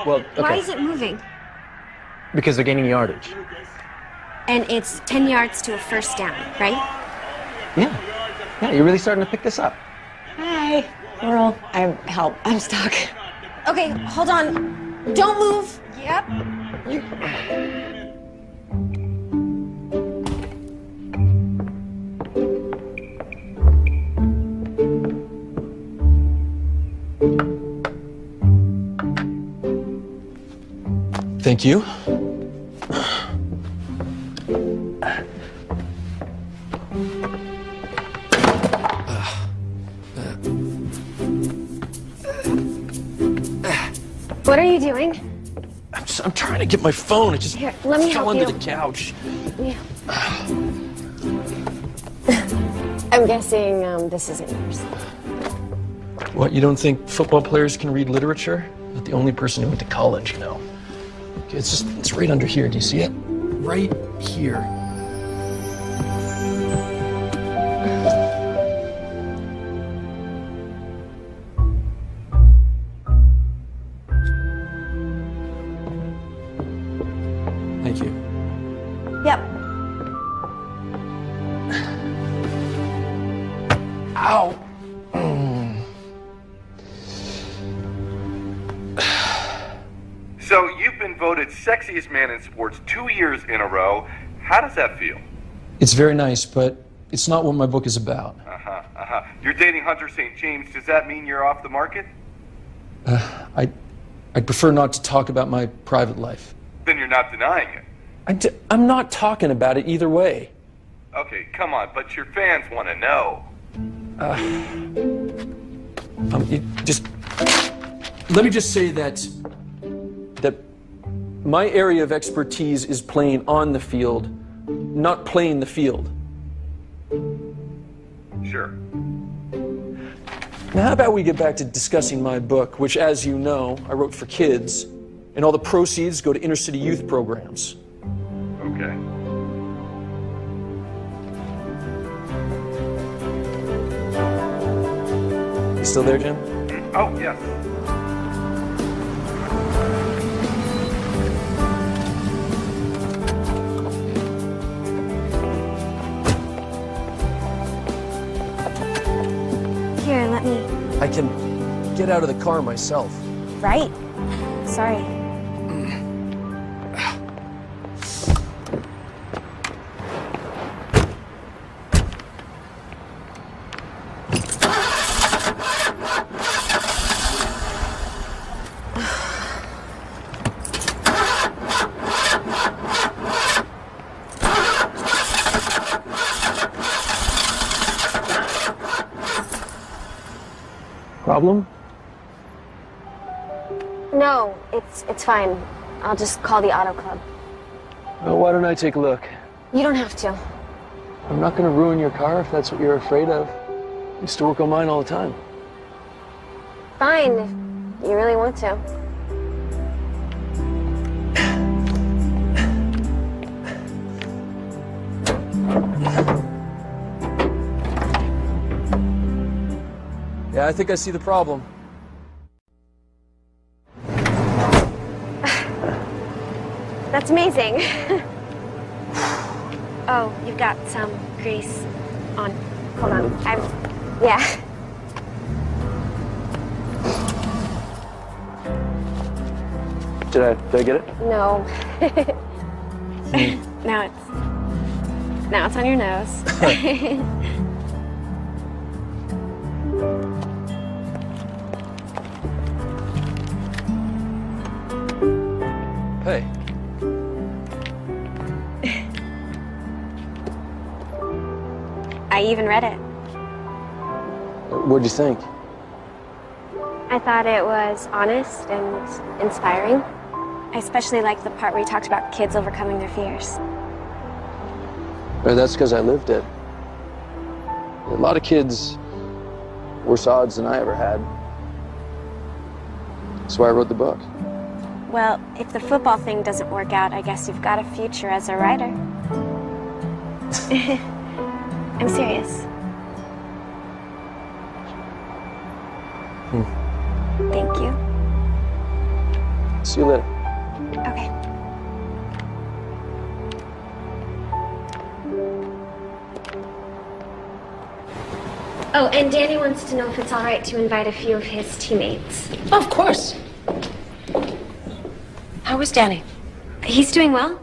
Well, okay. Why is it moving? Because they're gaining yardage. And it's 10 yards to a first down, right? Yeah. Yeah, you're really starting to pick this up. Hi. Laurel, I'm stuck. Okay, hold on. Don't move. Yep. Thank you. What are you doing? I'm trying to get my phone. It just Here, let me fell help under you. the couch. Yeah. I'm guessing this isn't yours. What, you don't think football players can read literature? Not the only person who went to college, you know. Okay, it's right under here. Do you see it? Right here. Thank you. Yep. Ow! So you've been voted sexiest man in sports 2 years in a row. How does that feel? It's very nice, but it's not what my book is about. You're dating Hunter St. James. Does that mean you're off the market? I'd prefer not to talk about my private life. Then you're not denying it. I'm not talking about it either way. Okay, come on, but your fans want to know. Let me just say that my area of expertise is playing on the field, not playing the field. Sure. Now, how about we get back to discussing my book, which, as you know, I wrote for kids, and all the proceeds go to inner city youth programs. Okay. You still there, Jim? Oh, yes. Here, let me. I can get out of the car myself. Right. Sorry. Problem? No, it's fine. I'll just call the auto club. Well, why don't I take a look? You don't have to. I'm not going to ruin your car if that's what you're afraid of. I used to work on mine all the time. Fine, if you really want to. Yeah, I think I see the problem. That's amazing. Oh, you've got some grease on. Hold on. Yeah. Did I get it? No. Now it's on your nose. Hey. I even read it. What'd you think? I thought it was honest and inspiring. I especially liked the part where you talked about kids overcoming their fears. Well, that's because I lived it. A lot of kids, worse odds than I ever had. That's why I wrote the book. Well, if the football thing doesn't work out, I guess you've got a future as a writer. I'm serious. Thank you. See you later. Okay. Oh, and Danny wants to know if it's all right to invite a few of his teammates. Of course. How is Danny? He's doing well.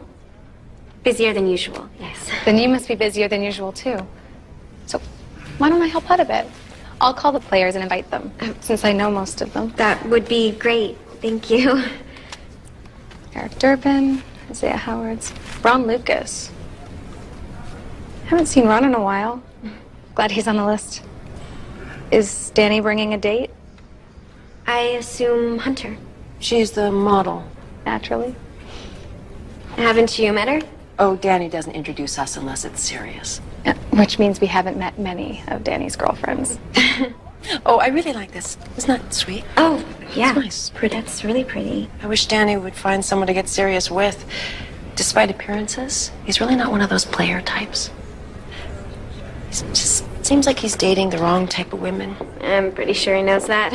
Busier than usual, yes. Then you must be busier than usual, too. So, why don't I help out a bit? I'll call the players and invite them, since I know most of them. That would be great. Thank you. Eric Durbin, Isaiah Howards, Ron Lucas. Haven't seen Ron in a while. Glad he's on the list. Is Danny bringing a date? I assume Hunter. She's the model. Naturally. Haven't you met her? Oh, Danny doesn't introduce us unless it's serious. Which means we haven't met many of Danny's girlfriends. Oh, I really like this. Isn't that sweet? Oh, yeah. It's nice. Pretty. That's really pretty. I wish Danny would find someone to get serious with. Despite appearances, he's really not one of those player types. It just seems like he's dating the wrong type of women. I'm pretty sure he knows that.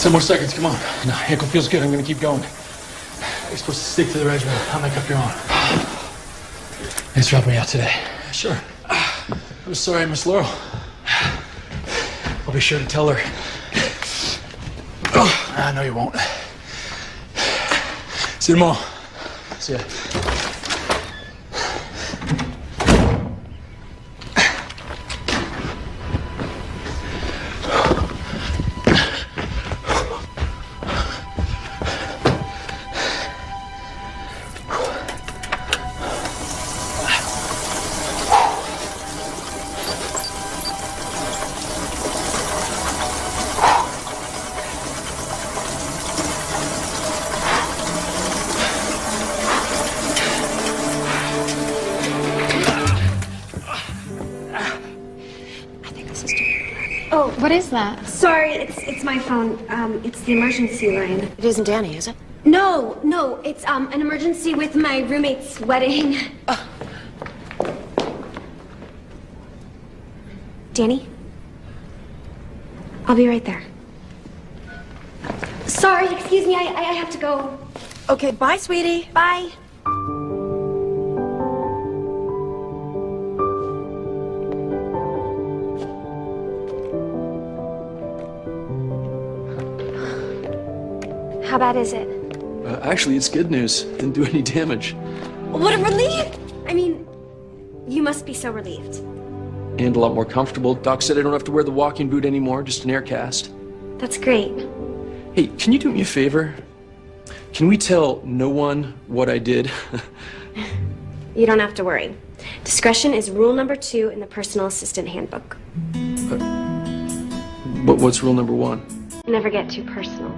10 more seconds, come on. No, ankle feels good, I'm gonna keep going. You're supposed to stick to the regimen. I'll make up your own. Thanks for helping me out today. Sure. I'm sorry I missed Laurel. I'll be sure to tell her. Oh, no, you won't. See you tomorrow. See ya. Oh, what is that? Sorry, it's my phone. It's the emergency line. It isn't Danny, is it? No, it's an emergency with my roommate's wedding. Danny? I'll be right there. Sorry, excuse me, I have to go. Okay, bye, sweetie. Bye. How bad is it? Actually, it's good news. Didn't do any damage. What a relief! I mean, you must be so relieved. And a lot more comfortable. Doc said I don't have to wear the walking boot anymore, just an air cast. That's great. Hey, can you do me a favor? Can we tell no one what I did? You don't have to worry. Discretion is rule number 2 in the personal assistant handbook. But what's rule number 1? Never get too personal.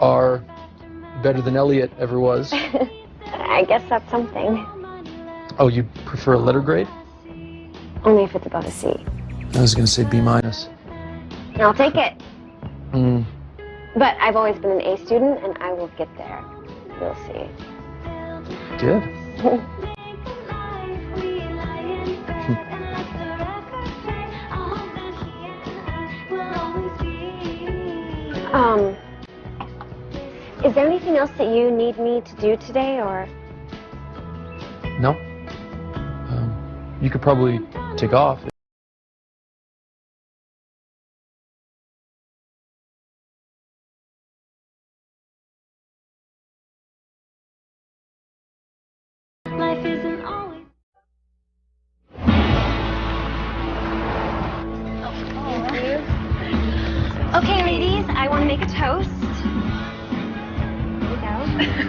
Are better than Elliot ever was. I guess that's something. Oh, you prefer a letter grade? Only if it's above a C. I was gonna say B-. I'll take it. But I've always been an A student, and I will get there. You'll see. Good. Is there anything else that you need me to do today, or? No. You could probably take off. Life isn't always. Okay, ladies, I want to make a toast.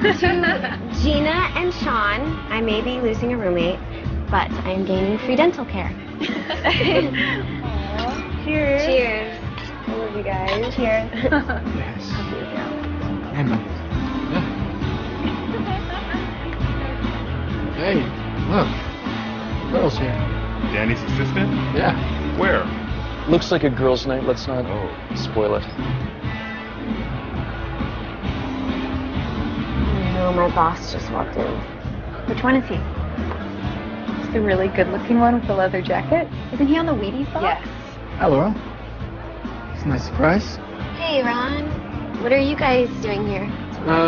To Gina and Sean. I may be losing a roommate, but I'm gaining free dental care. Cheers. Cheers. I love you guys. Cheers. Yes. And hey, look. Girls here. Danny's assistant? Yeah. Where? Looks like a girls' night. Let's not spoil it. No, my boss just walked in. Which one is he? He's the really good-looking one with the leather jacket. Isn't he on the Wheaties box? Yes. Hi, Laura. It's a nice surprise. Hey, Ron. What are you guys doing here?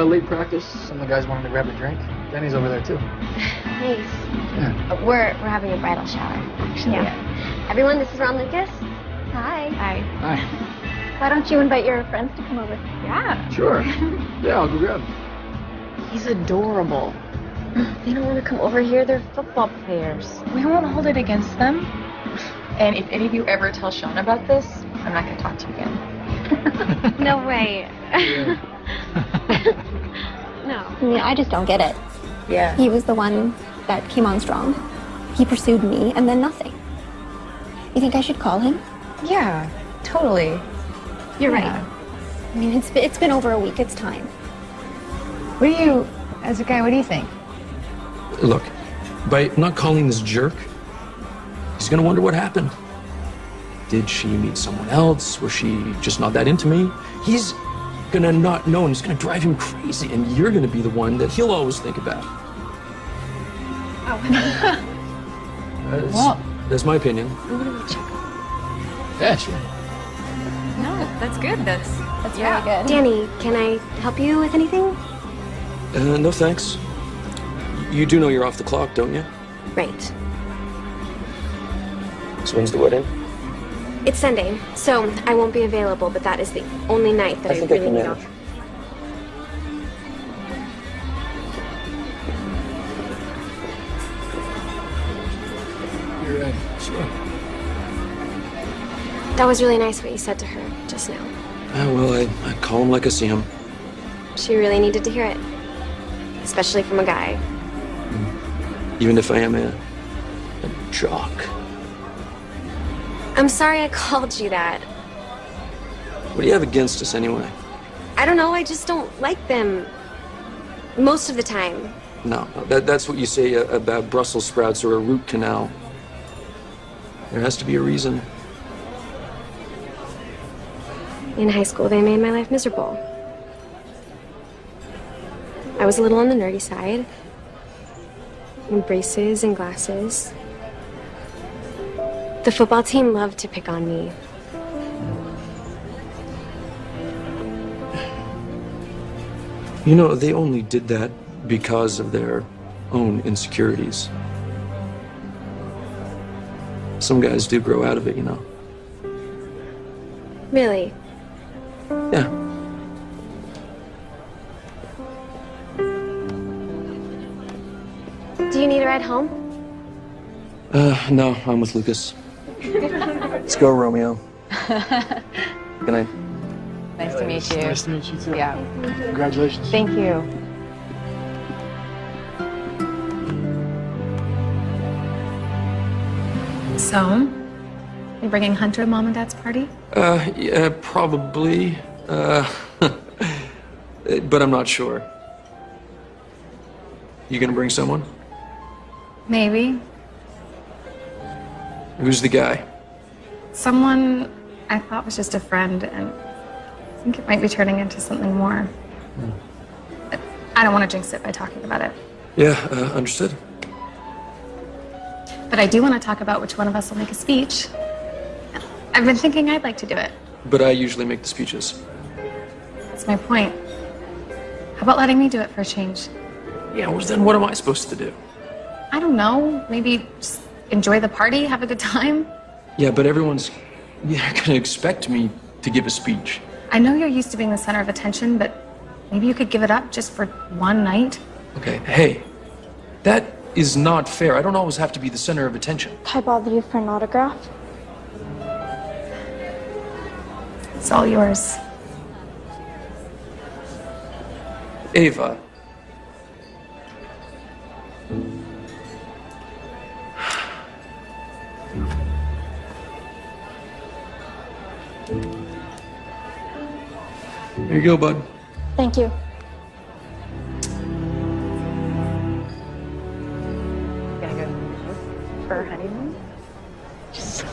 Late practice. Some of the guys wanted to grab a drink. Danny's over there, too. Nice. Yeah. We're having a bridal shower, actually. Yeah. Everyone, this is Ron Lucas. Hi. Hi. Hi. Why don't you invite your friends to come over? Yeah. Sure. Yeah, I'll go grab him. He's adorable. They don't want to come over here. They're football players. We won't hold it against them. And if any of you ever tell Sean about this, I'm not going to talk to you again. No way. No. I mean, I just don't get it. Yeah. He was the one that came on strong. He pursued me, and then nothing. You think I should call him? Yeah, totally. You're right. I mean, it's been over a week. It's time. What do you, as a guy, what do you think? Look, by not calling this jerk, he's gonna wonder what happened. Did she meet someone else? Was she just not that into me? He's gonna not know, and it's gonna drive him crazy, and you're gonna be the one that he'll always think about. That's my opinion. I'm gonna go check. Yeah, sure. No, that's good. That's very good. Danny, can I help you with anything? No thanks. You do know you're off the clock, don't you? Right. So when's the wedding? It's Sunday, so I won't be available, but that is the only night that I think really can need manage. off. Sure. That was really nice what you said to her just now. Well, I call him like I see him. She really needed to hear it. Especially from a guy. Even if I am a jock. I'm sorry I called you that. What do you have against us anyway? I don't know, I just don't like them. Most of the time. No, that's what you say about Brussels sprouts or a root canal. There has to be a reason. In high school, they made my life miserable. I was a little on the nerdy side. In braces and glasses. The football team loved to pick on me. You know, they only did that because of their own insecurities. Some guys do grow out of it, you know. Really? Yeah. Do you need a ride home? No, I'm with Lucas. Let's go, Romeo. Good night. Nice to meet you. Nice to meet you, too. Yeah. Congratulations. Thank you. So, you bringing Hunter to Mom and Dad's party? Yeah, probably. But I'm not sure. You gonna bring someone? Maybe. Who's the guy? Someone I thought was just a friend, and I think it might be turning into something more. But I don't want to jinx it by talking about it. Yeah, understood. But I do want to talk about which one of us will make a speech. I've been thinking I'd like to do it. But I usually make the speeches. That's my point. How about letting me do it for a change? Yeah, well, then what am I supposed to do? I don't know. Maybe just enjoy the party, have a good time. Yeah, but everyone's gonna expect me to give a speech. I know you're used to being the center of attention, but maybe you could give it up just for one night. Okay, hey, that is not fair. I don't always have to be the center of attention. Can I bother you for an autograph? It's all yours. Ava. Here you go, bud. Thank you. Gonna go for a honeymoon?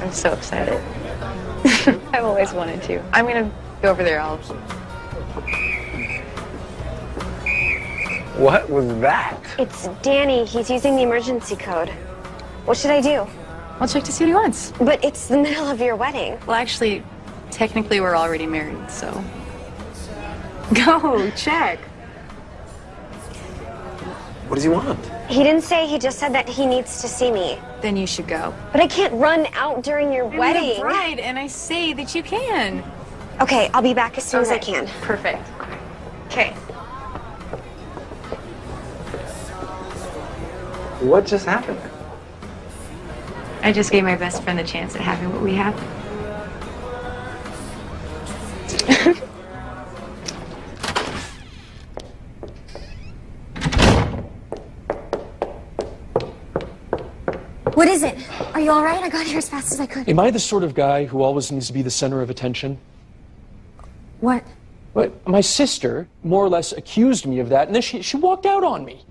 I'm so excited. I've always wanted to. I'm gonna go over there. What was that? It's Danny. He's using the emergency code. What should I do? I'll check to see what he wants. But it's the middle of your wedding. Well, actually, technically we're already married, so. Go, check. What does he want? He didn't say, he just said that he needs to see me. Then you should go. But I can't run out during your I'm wedding. the bride, and I say that you can. Okay, I'll be back as soon as I can. Perfect. Okay. What just happened? I just gave my best friend the chance at having what we have. What is it? Are you all right? I got here as fast as I could. Am I the sort of guy who always needs to be the center of attention? What? But my sister more or less accused me of that, and then she walked out on me.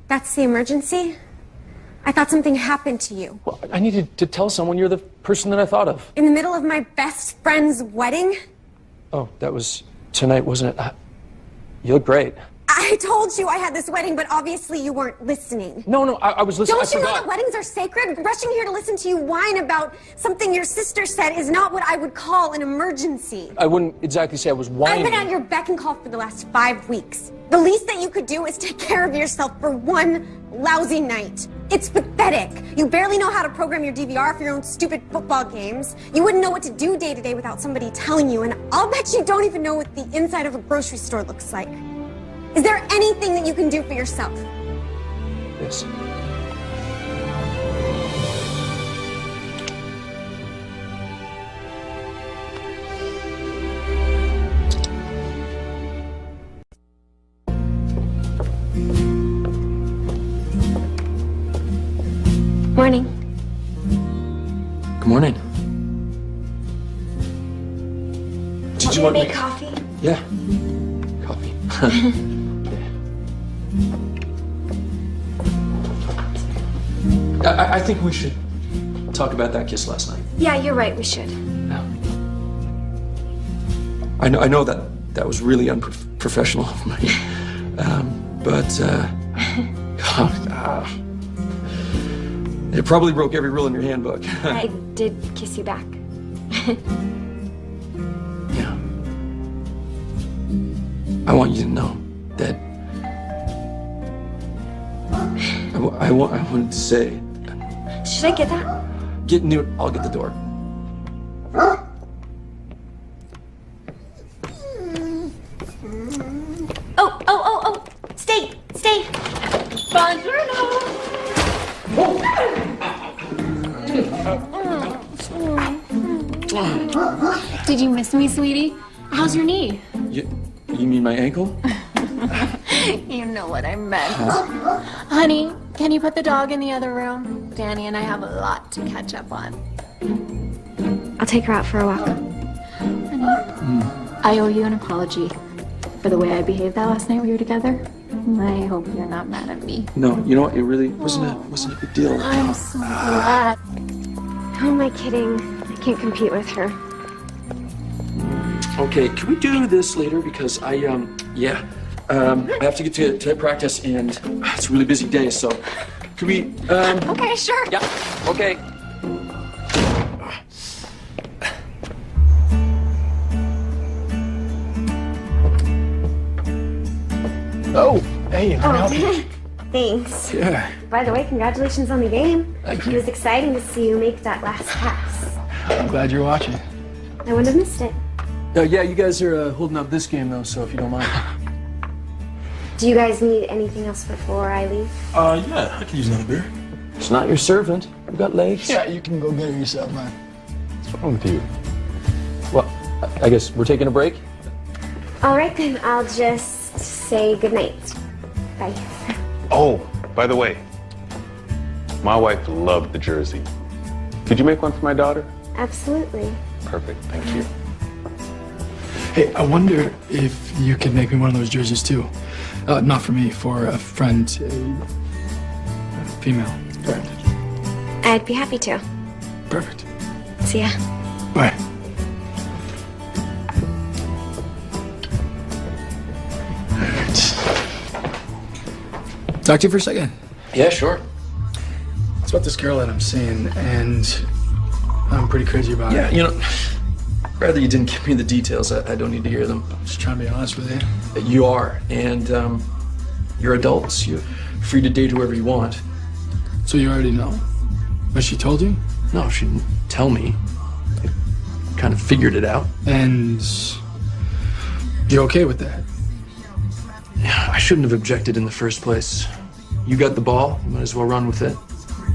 That's the emergency? I thought something happened to you. Well, I needed to tell someone you're the person that I thought of. In the middle of my best friend's wedding? Oh, that was tonight, wasn't it? You look great. I told you I had this wedding, but obviously you weren't listening. No, I was listening. Don't you know that weddings are sacred? Rushing here to listen to you whine about something your sister said is not what I would call an emergency. I wouldn't exactly say I was whining. I've been at your beck and call for the last 5 weeks. The least that you could do is take care of yourself for one lousy night. It's pathetic. You barely know how to program your DVR for your own stupid football games. You wouldn't know what to do day to day without somebody telling you, and I'll bet you don't even know what the inside of a grocery store looks like. Is there anything that you can do for yourself? Yes. make coffee? Yeah. Coffee. I think we should talk about that kiss last night. Yeah, you're right. We should. I know that was really unprofessional of me. It probably broke every rule in your handbook. I did kiss you back. Yeah. I want you to know that I wanted to say, Should I get that? get Newt, I'll get the door. Oh! Stay! Did you miss me, sweetie? How's your knee? You mean my ankle? You know what I meant. Honey, can you put the dog in the other room? Danny and I have a lot to catch up on. I'll take her out for a walk. Honey, I owe you an apology for the way I behaved that last night we were together. I hope you're not mad at me. No, you know what? It really wasn't a big deal. I'm so glad. Who am I kidding? I can't compete with her. Okay, can we do this later? Because I have to get to practice, and it's a really busy day, so could we, Okay, sure. Yeah, okay. Oh, hey, can I help you? Thanks. Yeah. By the way, congratulations on the game. Thank It you. was exciting to see you make that last pass. I'm glad you're watching. I wouldn't have missed it. Yeah, you guys are holding up this game, though, so if you don't mind. Do you guys need anything else before I leave? Yeah, I can use another beer. It's not your servant. You got legs. Yeah, you can go get it yourself, man. What's wrong with you? Well, I guess we're taking a break? All right, then. I'll just say goodnight. Bye. Oh, by the way, my wife loved the jersey. Could you make one for my daughter? Absolutely. Perfect, thank you. Hey, I wonder if you could make me one of those jerseys too. Not for me, for a friend, a female friend. I'd be happy to. Perfect. See ya. Bye. Talk to you for a second. Yeah, sure. It's about this girl that I'm seeing, and I'm pretty crazy about Yeah, it. you know, rather you didn't give me the details. I don't need to hear them. Just trying to be honest with you. You are, and you're adults. You're free to date whoever you want. So you already know? But she told you? No, she didn't tell me. I kind of figured it out. And you're okay with that? Yeah, I shouldn't have objected in the first place. You got the ball. You might as well run with it.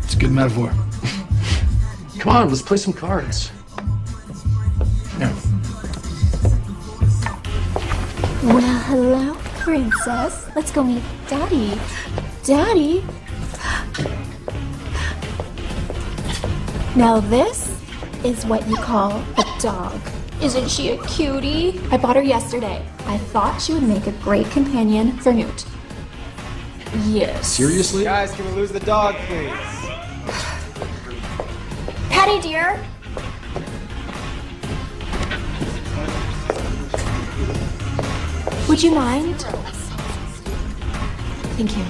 It's a good metaphor. Come on, let's play some cards. Yeah. Well, hello, princess. Let's go meet Daddy. Daddy? Now this is what you call a dog. Isn't she a cutie? I bought her yesterday. I thought she would make a great companion for Newt. Yes. Seriously? Guys, can we lose the dog, please? Patty, dear. Would you mind? Thank you.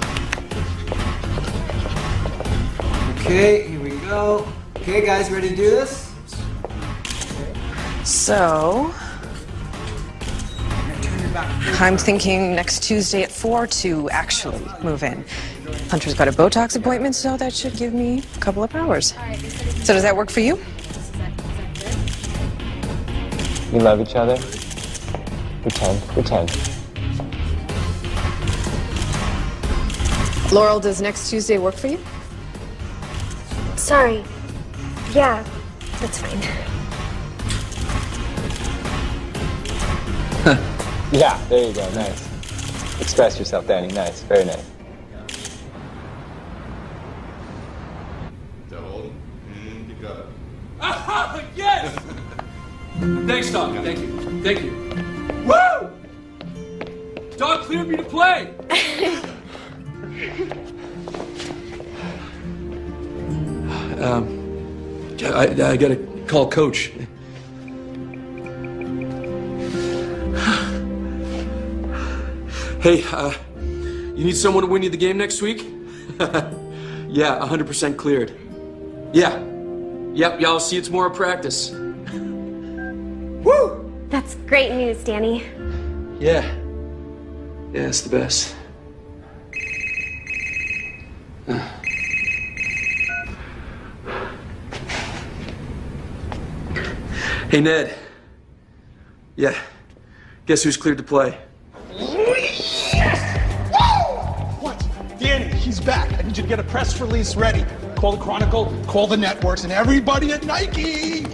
Okay, here we go. Okay, guys, ready to do this? So, I'm thinking next Tuesday at 4 to actually move in. Hunter's got a Botox appointment, so that should give me a couple of hours. So does that work for you? We love each other. Pretend. Laurel, does next Tuesday work for you? Sorry. Yeah, that's fine. Yeah, there you go. Nice. Express yourself, Danny. Nice. Very nice. Yes! Thanks, Doc. Thank you. Doc cleared me to play. I gotta call Coach. Hey, you need someone to win you the game next week? Yeah, 100% cleared. Yeah. Yep, y'all see you tomorrow at practice. Woo! That's great news, Danny. Yeah. Yeah, it's the best. Hey, Ned. Yeah. Guess who's cleared to play? What? Danny, he's back. I need you to get a press release ready. Call the Chronicle, call the networks, and everybody at Nike.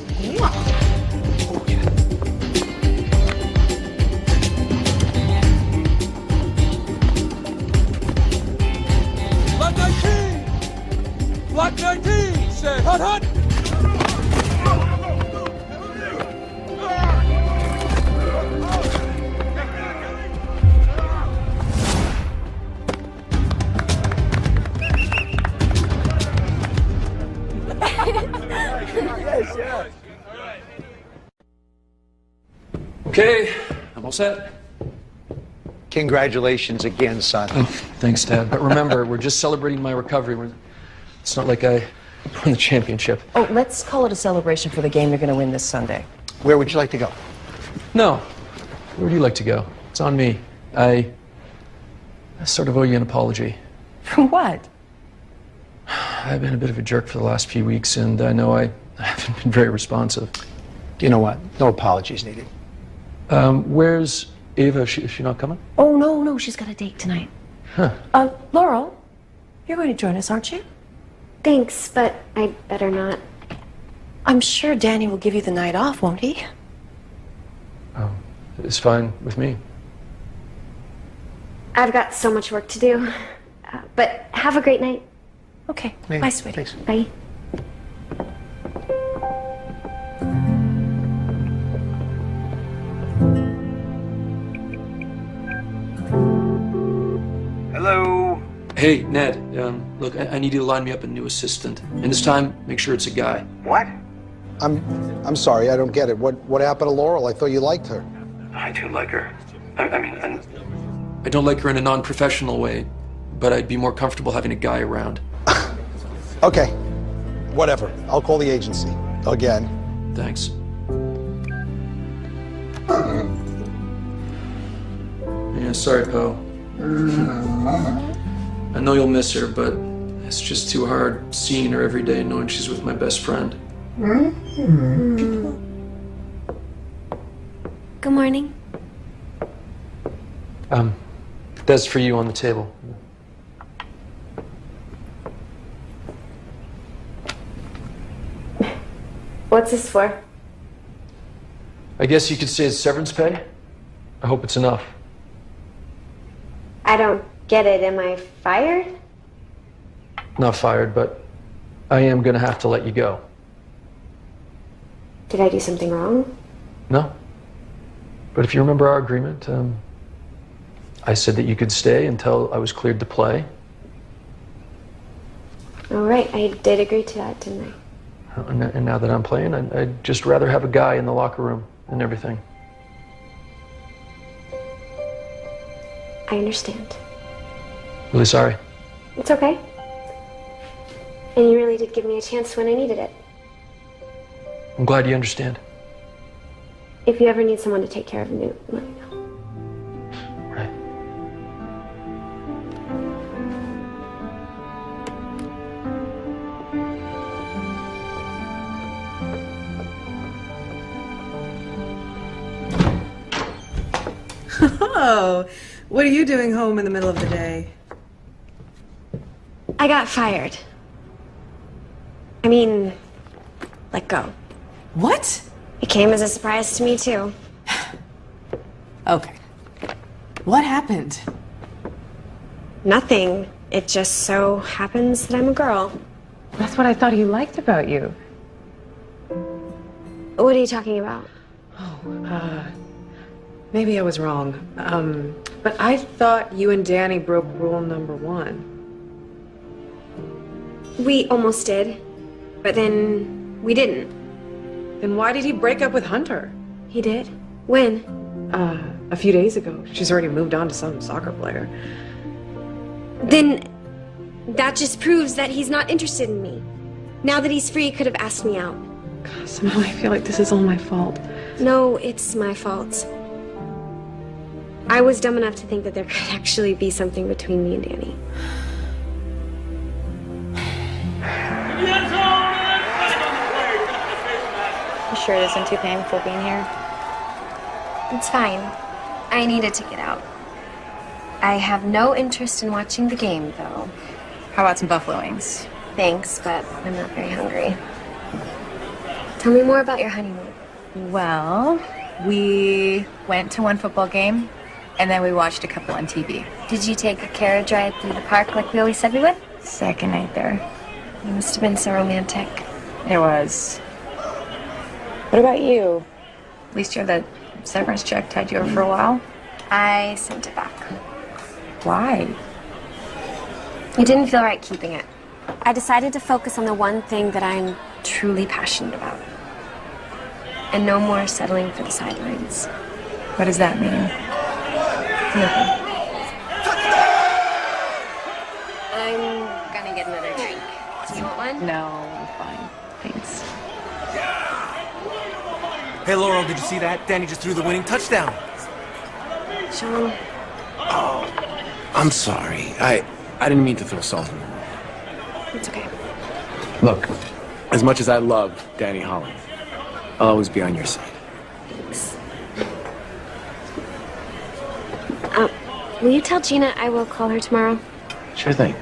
Black 19! Black 19! Say hut hut! Yes, yes. Okay, I'm all set. Congratulations again, son. Oh, thanks, Dad. But remember, we're just celebrating my recovery. It's not like I won the championship. Oh, let's call it a celebration for the game you're going to win this Sunday. Where would you like to go? No. Where would you like to go? It's on me. I sort of owe you an apology. For what? I've been a bit of a jerk for the last few weeks, and I know I haven't been very responsive. You know what? No apologies needed. Where's Ava? Is she not coming? Oh, no, she's got a date tonight. Huh. Laurel, you're going to join us, aren't you? Thanks, but I'd better not. I'm sure Danny will give you the night off, won't he? Oh, it's fine with me. I've got so much work to do. But have a great night. Okay. Hey, bye, sweetie. thanks. Bye. Hello. Hey, Ned. Look, I need you to line me up a new assistant, and this time, make sure it's a guy. What? I'm sorry, I don't get it. What happened to Laurel? I thought you liked her. I do like her. I don't like her in a non-professional way, but I'd be more comfortable having a guy around. Okay, whatever. I'll call the agency. Again. Thanks. Yeah, sorry, Poe. I know you'll miss her, but it's just too hard seeing her every day knowing she's with my best friend. Good morning. That's for you on the table. What's this for? I guess you could say it's severance pay. I hope it's enough. I don't get it. Am I fired? Not fired, but I am gonna have to let you go. Did I do something wrong? No. But if you remember our agreement, I said that you could stay until I was cleared to play. All right, I did agree to that, didn't I? And now that I'm playing, I'd just rather have a guy in the locker room and everything. I understand. Really sorry. It's okay. And you really did give me a chance when I needed it. I'm glad you understand. If you ever need someone to take care of Newt, let me know. Right. Oh, what are you doing home in the middle of the day? I got fired. I mean, let go. What? It came as a surprise to me, too. Okay. What happened? Nothing. It just so happens that I'm a girl. That's what I thought he liked about you. What are you talking about? Maybe I was wrong. But I thought you and Danny broke rule number 1. We almost did, but then we didn't. Then why did he break up with Hunter? He did? When? A few days ago. She's already moved on to some soccer player. Then that just proves that he's not interested in me. Now that he's free, he could have asked me out. God, somehow I feel like this is all my fault. No, it's my fault. I was dumb enough to think that there could actually be something between me and Danny. You sure it isn't too painful being here? It's fine. I needed to get out. I have no interest in watching the game, though. How about some buffalo wings? Thanks, but I'm not very hungry. Tell me more about your honeymoon. Well, we went to one football game, and then we watched a couple on TV. Did you take a carriage ride through the park like we always said we would? Second night there. You must have been so romantic. It was. What about you? At least you have that severance check tied you over for a while. I sent it back. Why? It didn't feel right keeping it. I decided to focus on the one thing that I'm truly passionate about. And no more settling for the sidelines. What does that mean? Nothing. I'm gonna get another drink. Do you want one? No, I'm fine. Thanks. Hey, Laurel, did you see that? Danny just threw the winning touchdown. Sean. Oh, I'm sorry. I didn't mean to throw salt in the wound. It's okay. Look, as much as I love Danny Holland, I'll always be on your side. Thanks. Will you tell Gina I will call her tomorrow? Sure thing.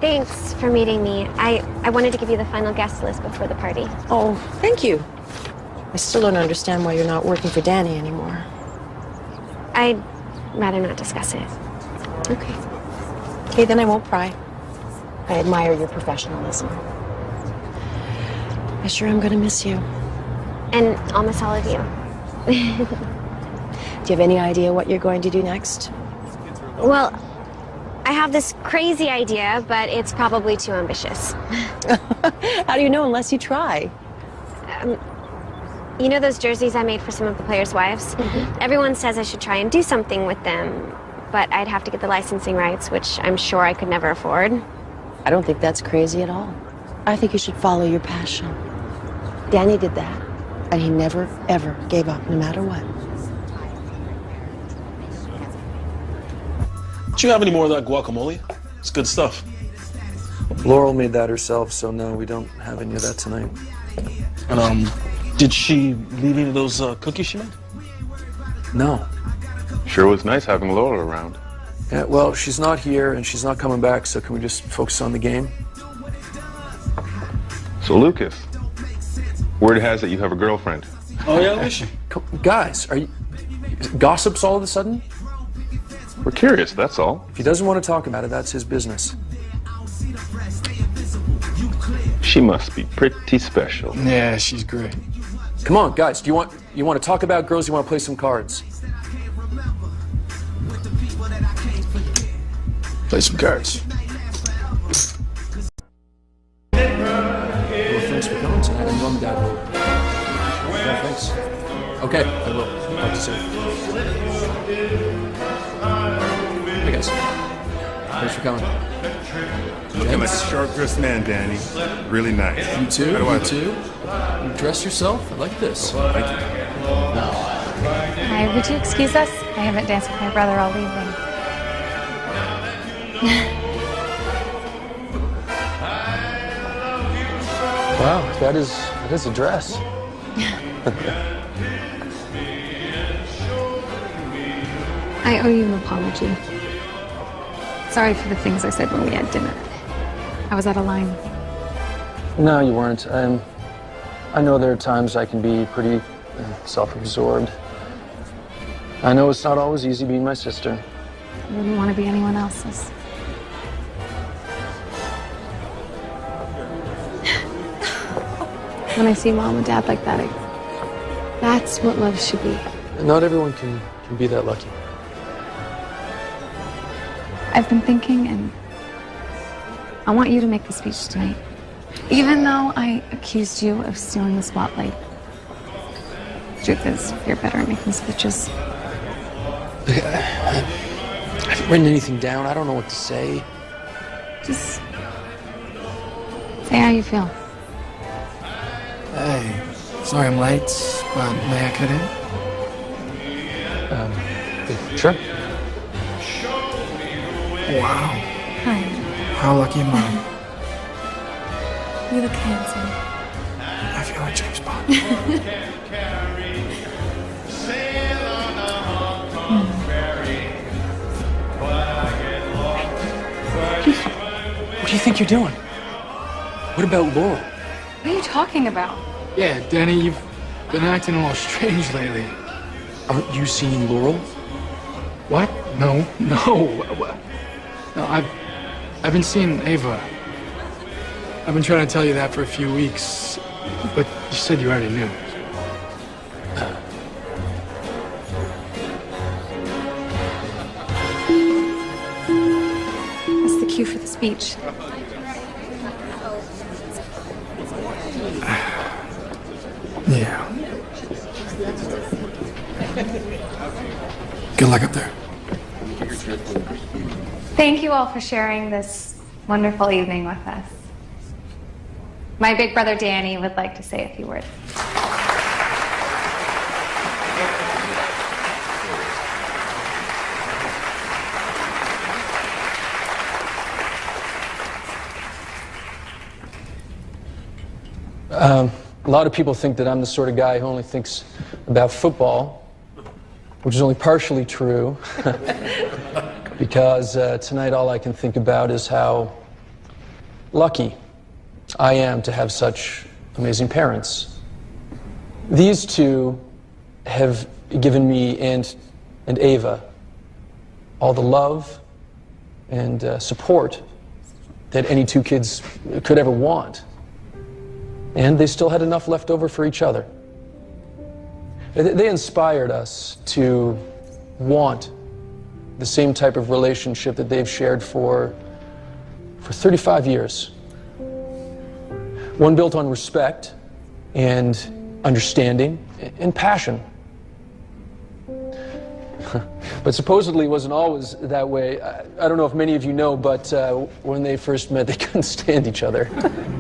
Thanks for meeting me. I wanted to give you the final guest list before the party. Oh, thank you. I still don't understand why you're not working for Danny anymore. I'd rather not discuss it. Okay. Okay, then I won't pry. I admire your professionalism. I sure am gonna miss you. And I'll miss all of you. Do you have any idea what you're going to do next? Well, I have this crazy idea, but it's probably too ambitious. How do you know unless you try? You know those jerseys I made for some of the players' wives? Mm-hmm. Everyone says I should try and do something with them, but I'd have to get the licensing rights, which I'm sure I could never afford. I don't think that's crazy at all. I think you should follow your passion. Danny did that, and he never, ever gave up, no matter what. Do you have any more of that guacamole? It's good stuff. Laurel made that herself, so no, we don't have any of that tonight. And, did she leave any of those cookies she made? No. Sure was nice having Laurel around. Yeah, well, she's not here, and she's not coming back, so can we just focus on the game? So, Lucas, word has it you have a girlfriend. Oh, yeah, is she? Guys, are you... Gossips all of a sudden? We're curious, that's all. If he doesn't want to talk about it, that's his business. She must be pretty special. Yeah, she's great. Come on, guys, do you want to talk about girls? You want to play some cards? Play some cards. Well, thanks for coming tonight. I'm Mom and Dad. Yeah, thanks. Okay, I will. Talk to you soon. Hey, guys. Thanks for coming. Looking like a sharp-dressed man, Danny. Really nice. You too? How do I You too? You dress yourself? I like this. Thank you. Hi, would you excuse us? I haven't danced with my brother all evening. Wow, that is a dress. I owe you an apology. Sorry for the things I said when we had dinner. I was out of line. No, you weren't. I know there are times I can be pretty self-absorbed. I know it's not always easy being my sister. I wouldn't want to be anyone else's. When I see mom and dad like that, that's what love should be. Not everyone can be that lucky. I've been thinking, and I want you to make the speech tonight. Even though I accused you of stealing the spotlight. Truth is, you're better at making speeches. Look, I haven't written anything down. I don't know what to say. Just say how you feel. Hey, sorry I'm late, but may I cut in? Sure. Wow. Hi. How lucky am I? You look handsome. I feel like James Bond. What do you think you're doing? What about Laurel? What are you talking about? Yeah, Danny, you've been acting a little strange lately. Aren't you seeing Laurel? What? No. No, I've been seeing Ava. I've been trying to tell you that for a few weeks, but you said you already knew. That's the cue for the speech. Yeah. Good luck up there. Thank you all for sharing this wonderful evening with us. My big brother Danny would like to say a few words. A lot of people think that I'm the sort of guy who only thinks about football, which is only partially true, because tonight all I can think about is how lucky I am to have such amazing parents. These two have given me and Ava all the love and support that any two kids could ever want. And they still had enough left over for each other. They inspired us to want the same type of relationship that they've shared for 35 years. One built on respect and understanding and passion. But supposedly it wasn't always that way. I don't know if many of you know, but when they first met, they couldn't stand each other.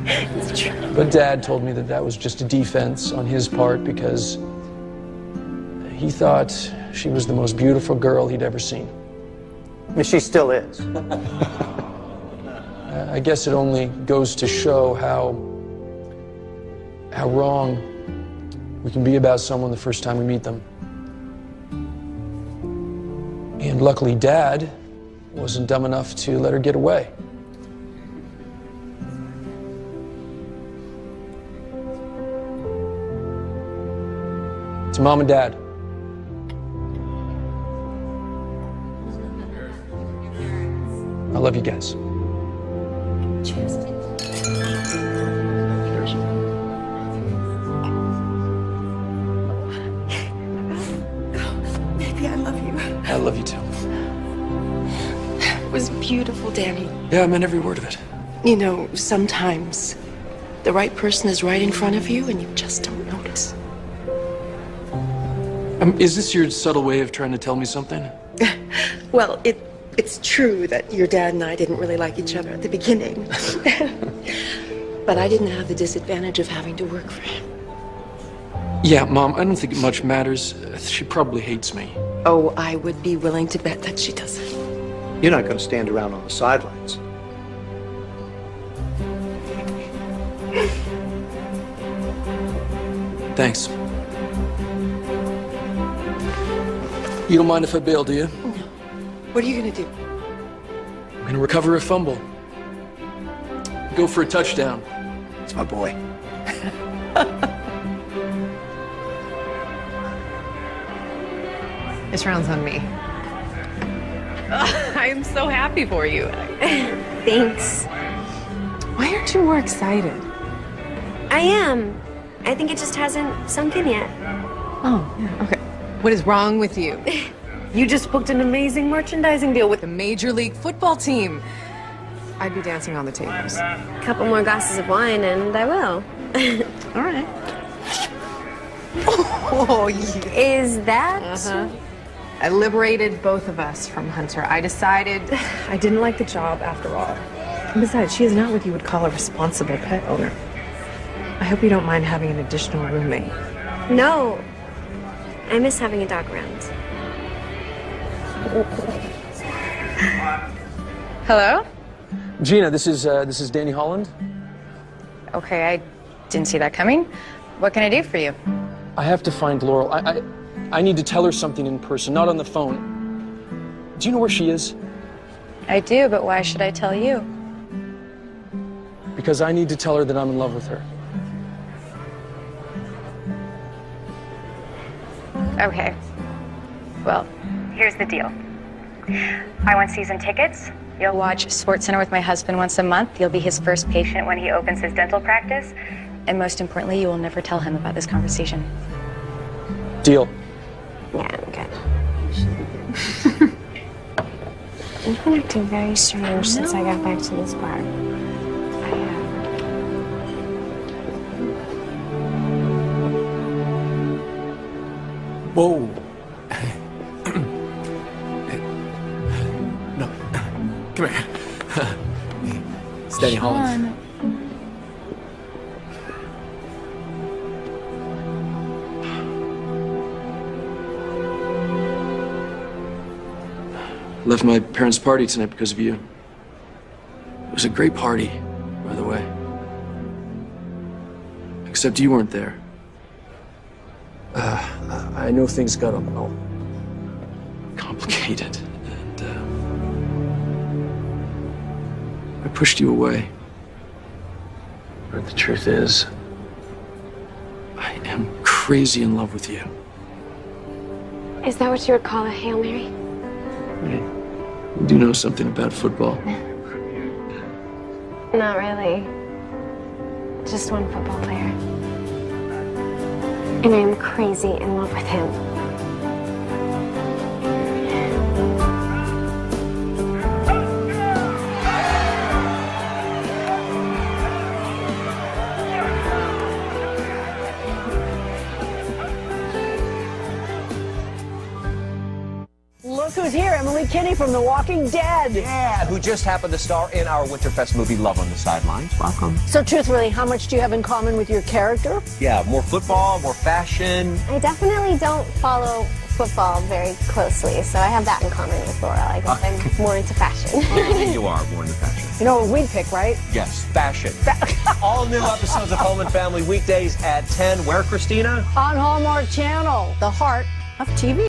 It's true. But Dad told me that that was just a defense on his part because he thought she was the most beautiful girl he'd ever seen. She still is. I guess it only goes to show how wrong we can be about someone the first time we meet them. And luckily, Dad wasn't dumb enough to let her get away. To Mom and Dad. I love you guys. Cheers. Baby, I love you. I love you too. It was beautiful, Danny. Yeah, I meant every word of it. You know, sometimes the right person is right in front of you and you just don't notice. Is this your subtle way of trying to tell me something? Well, it's true that your dad and I didn't really like each other at the beginning. But I didn't have the disadvantage of having to work for him. Yeah, Mom, I don't think it much matters. She probably hates me. Oh, I would be willing to bet that she doesn't. You're not going to stand around on the sidelines. Thanks. You don't mind if I bail, do you? No. What are you going to do? I'm going to recover a fumble. Go for a touchdown. It's my boy. This round's on me. I am so happy for you. Thanks. Why aren't you more excited? I am. I think it just hasn't sunk in yet. Oh, yeah, okay. What is wrong with you? You just booked an amazing merchandising deal with the Major League Football team. I'd be dancing on the tables. A couple more glasses of wine and I will. All right. Oh, yeah. Is that? Uh-huh. I liberated both of us from Hunter. I decided I didn't like the job after all. And besides, she is not what you would call a responsible pet owner. I hope you don't mind having an additional roommate. No. I miss having a dog around. Hello? Gina, this is Danny Holland. Okay, I didn't see that coming. What can I do for you? I have to find Laurel. I need to tell her something in person, not on the phone. Do you know where she is? I do, but why should I tell you? Because I need to tell her that I'm in love with her. Okay. Well, here's the deal. I want season tickets. You'll watch SportsCenter with my husband once a month. You'll be his first patient when he opens his dental practice. And most importantly, you will never tell him about this conversation. Deal. Yeah, I'm good. You've been acting very strange since I got back to this bar. Whoa. No. Come here. It's Danny Holland. Left my parents' party tonight because of you. It was a great party, by the way. Except you weren't there. I know things got all complicated, and I pushed you away. But the truth is, I am crazy in love with you. Is that what you would call a Hail Mary? You do know something about football. Not really. Just one football player. And I am crazy in love with him. Look who's here, Emily Kinney from The Walking Dead. Yeah, who just happened to star in our Winterfest movie Love on the Sidelines. Welcome. So truthfully, how much do you have in common with your character? Yeah, more football, more fashion. I definitely don't follow football very closely, so I have that in common with Laura. I guess I'm more into fashion. You are more into fashion. You know what we'd pick, right? Yes, fashion. All new episodes of Home and Family weekdays at 10. Where, Christina? On Hallmark Channel, the heart of TV.